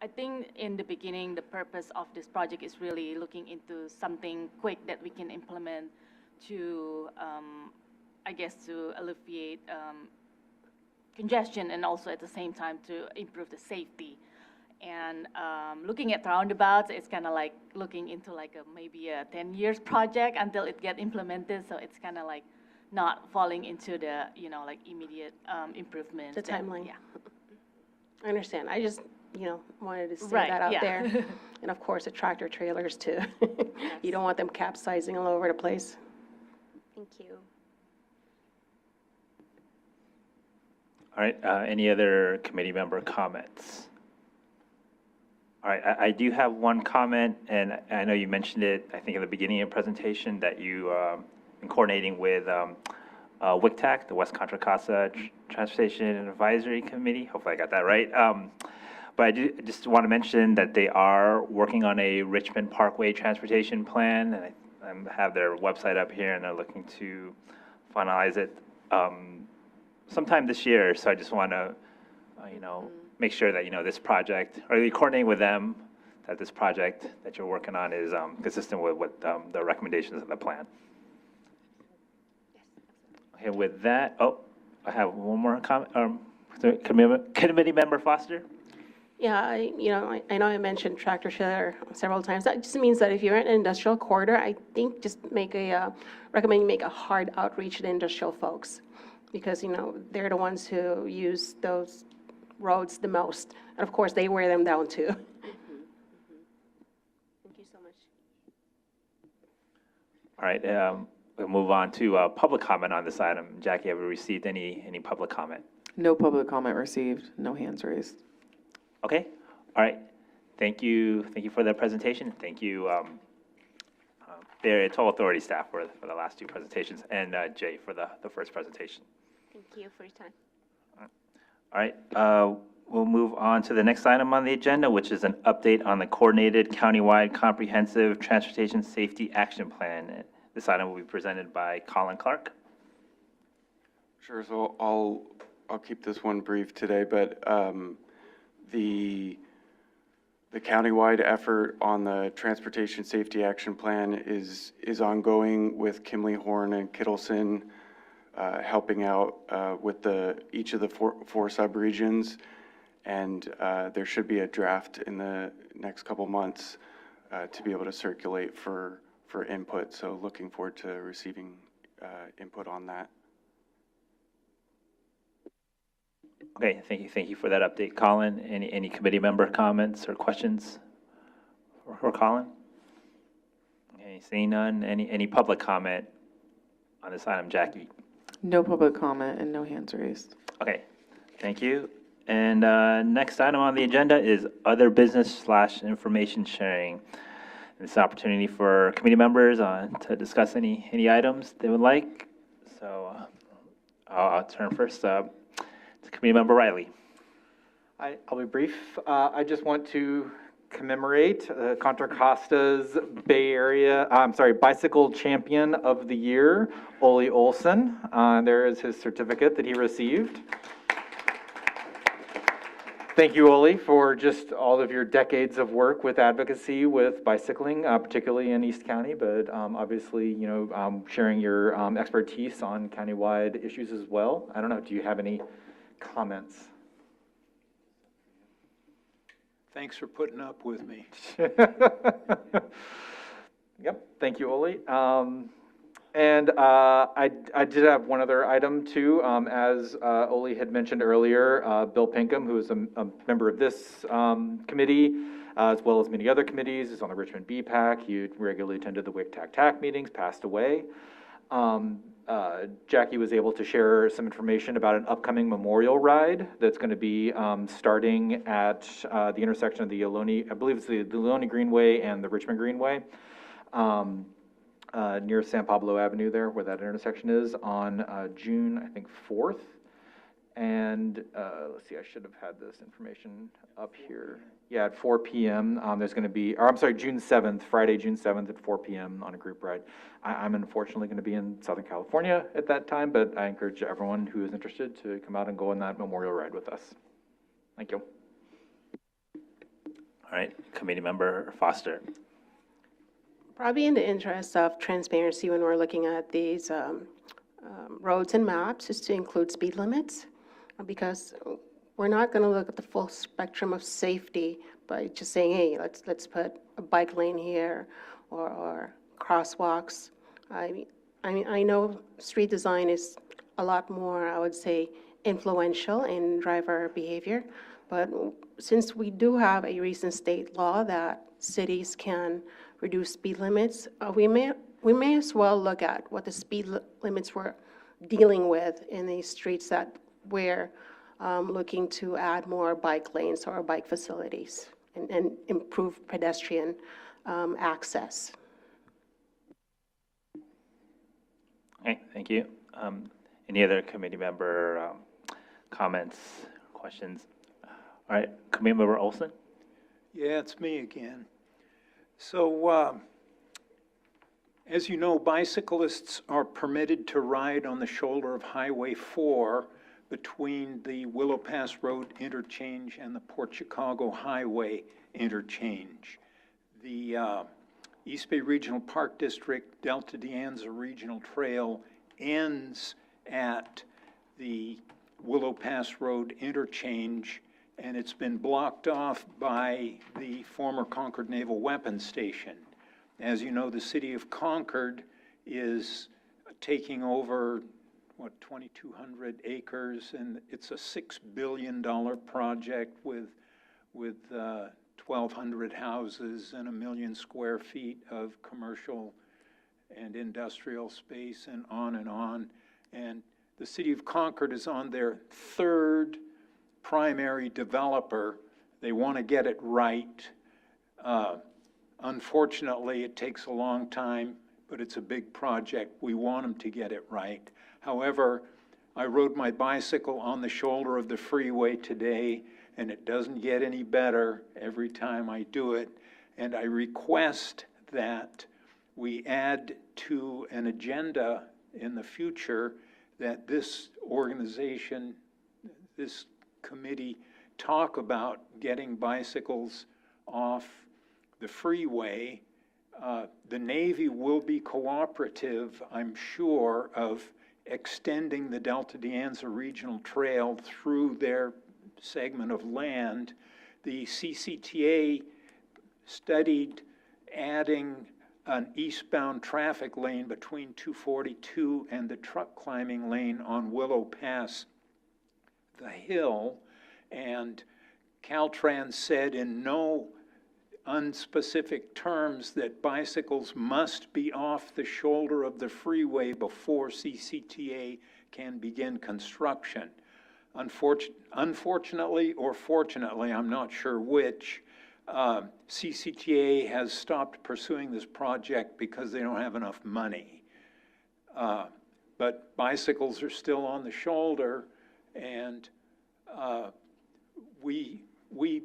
I think in the beginning, the purpose of this project is really looking into something quick that we can implement to, to alleviate congestion and also at the same time to improve the safety. And looking at roundabouts, it's kind of like looking into like maybe a 10 years project until it gets implemented. So it's kind of like not falling into the, immediate improvements. The timeline. Yeah. I understand. I just, wanted to say Right, that out yeah. there. And of course, the tractor trailers too. You don't want them capsizing all over the place. Thank you. All right, any other committee member comments? All right, I do have one comment, and I know you mentioned it, I think, at the beginning of the presentation, that you, in coordinating with WCTAC, the West Contra Costa Transportation Advisory Committee, hopefully I got that right. But I just want to mention that they are working on a Richmond Parkway transportation plan, and have their website up here, and they're looking to finalize it sometime this year. So I just want to, make sure that, this project, or you coordinate with them, that this project that you're working on is consistent with what the recommendations of the plan. Okay, with that, I have one more comment. Committee Member Foster? Yeah, I know I mentioned tractor trailer several times. That just means that if you're in an industrial corridor, I think just recommend you make a hard outreach to the industrial folks, because, they're the ones who use those roads the most. And of course, they wear them down too. Thank you so much. All right, we'll move on to public comment on this item. Jackie, have we received any public comment? No public comment received, no hands raised. Okay, all right. Thank you for the presentation. Thank you, Toll Authority staff for the last two presentations, and Jay for the first presentation. Thank you for your time. All right, we'll move on to the next item on the agenda, which is an update on the Coordinated Countywide Comprehensive Transportation Safety Action Plan. This item will be presented by Colin Clark. Sure, so I'll keep this one brief today, but the countywide effort on the Transportation Safety Action Plan is ongoing, with Kimley Horn and Kittleson helping out with each of the four subregions, and there should be a draft in the next couple months to be able to circulate for input. So looking forward to receiving input on that. Okay, thank you for that update, Colin. Any committee member comments or questions for Colin? Okay, seeing none. Any public comment on this item, Jackie? No public comment and no hands raised. Okay, thank you. And next item on the agenda is other business / information sharing. It's an opportunity for committee members to discuss any items they would like. So I'll turn first to Committee Member Riley. I'll be brief. I just want to commemorate Contra Costa's Bicycle Champion of the Year, Ole Olson. There is his certificate that he received. Thank you, Ole, for just all of your decades of work with advocacy with bicycling, particularly in East County, but obviously, sharing your expertise on countywide issues as well. I don't know, do you have any comments? Thanks for putting up with me. Yep, thank you, Ole. And I did have one other item too. As Ole had mentioned earlier, Bill Pinkham, who is a member of this committee, as well as many other committees, is on the Richmond BPAC. He regularly attended the WIC-TAC-TAC meetings, passed away. Jackie was able to share some information about an upcoming memorial ride that's going to be starting at the intersection of the Ohlone, I believe it's the Ohlone Greenway and the Richmond Greenway, near San Pablo Avenue there, where that intersection is, on June, I think, 4th. And let's see, I should have had this information up here. Yeah, at 4 p.m. There's going to be, or I'm sorry, June 7th, Friday, June 7th at 4 p.m. on a group ride. I'm unfortunately going to be in Southern California at that time, but I encourage everyone who is interested to come out and go on that memorial ride with us. Thank you. All right, Committee Member Foster. Probably in the interest of transparency when we're looking at these roads and maps is to include speed limits, because we're not going to look at the full spectrum of safety by just saying, hey, let's put a bike lane here or crosswalks. I mean, I know street design is a lot more, I would say, influential in driver behavior, but since we do have a recent state law that cities can reduce speed limits, we may as well look at what the speed limits we're dealing with in these streets that we're looking to add more bike lanes or bike facilities and improve pedestrian access. Okay, thank you. Any other committee member comments, questions? All right, Committee Member Olson. Yeah, it's me again. So As you know, bicyclists are permitted to ride on the shoulder of Highway 4 between the Willow Pass Road interchange and the Port Chicago Highway interchange. The East Bay Regional Park District Delta de Anza Regional Trail ends at the Willow Pass Road interchange, and it's been blocked off by the former Concord Naval Weapons Station. As you know, the city of Concord is taking over, 2,200 acres, and it's a $6 billion project with 1,200 houses and 1 million square feet of commercial and industrial space, and on and on. And the city of Concord is on their third primary developer. They want to get it right. Unfortunately, it takes a long time, but it's a big project. We want them to get it right. However, I rode my bicycle on the shoulder of the freeway today, and it doesn't get any better every time I do it. And I request that we add to an agenda in the future that this organization, this committee, talk about getting bicycles off the freeway. The Navy will be cooperative, I'm sure, of extending the Delta de Anza Regional Trail through their segment of land. The CCTA studied adding an eastbound traffic lane between 242 and the truck climbing lane on Willow Pass, the hill, and Caltrans said in no unspecific terms that bicycles must be off the shoulder of the freeway before CCTA can begin construction. Unfortunately or fortunately, I'm not sure which, CCTA has stopped pursuing this project because they don't have enough money. But bicycles are still on the shoulder, and we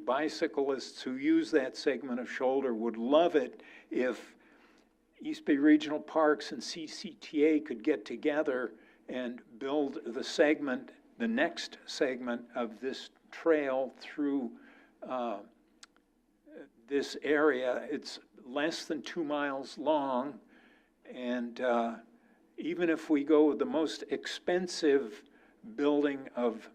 bicyclists who use that segment of shoulder would love it if East Bay Regional Parks and CCTA could get together and build the segment, the next segment of this trail through this area. It's less than 2 miles long, and even if we go with the most expensive building of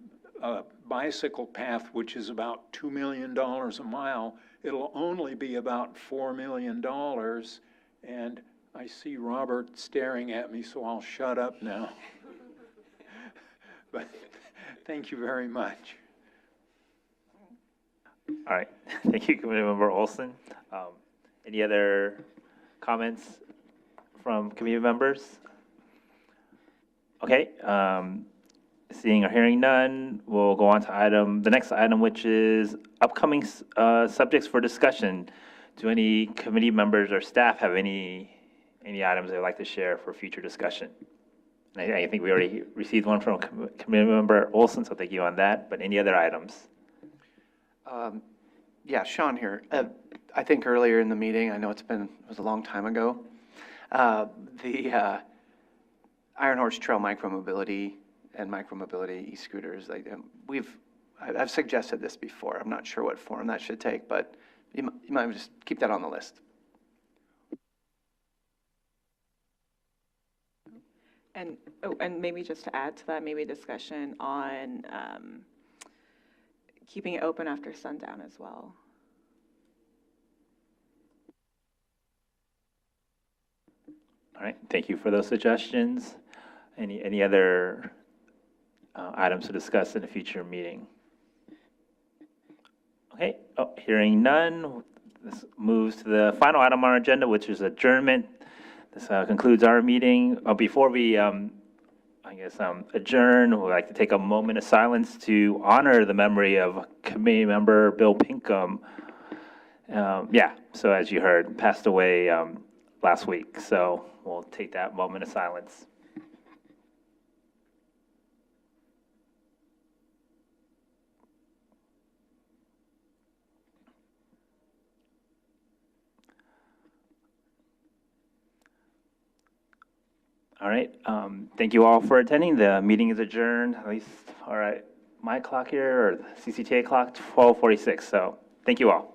bicycle path, which is about $2 million a mile, it'll only be about $4 million. And I see Robert staring at me, so I'll shut up now. But thank you very much. All right, thank you, Committee Member Olson. Any other comments from committee members? Okay, seeing or hearing none, we'll go on to the next item, which is upcoming subjects for discussion. Do any committee members or staff have any items they'd like to share for future discussion? I think we already received one from Committee Member Olson, so thank you on that. But any other items? Yeah, Sean here. I think earlier in the meeting, I know it was a long time ago, the Iron Horse Trail micromobility and micromobility e-scooters. I've suggested this before. I'm not sure what form that should take, but you might just keep that on the list. And maybe just to add to that, maybe discussion on keeping it open after sundown as well. All right, thank you for those suggestions. Any other items to discuss in a future meeting? Okay, hearing none, this moves to the final item on our agenda, which is adjournment. This concludes our meeting. Before we, adjourn, we'd like to take a moment of silence to honor the memory of Committee Member Bill Pinkham. So as you heard, passed away last week. So we'll take that moment of silence. All right, thank you all for attending. The meeting is adjourned, at least, all right, my clock here, or CCTA clock, 12:46, so thank you all.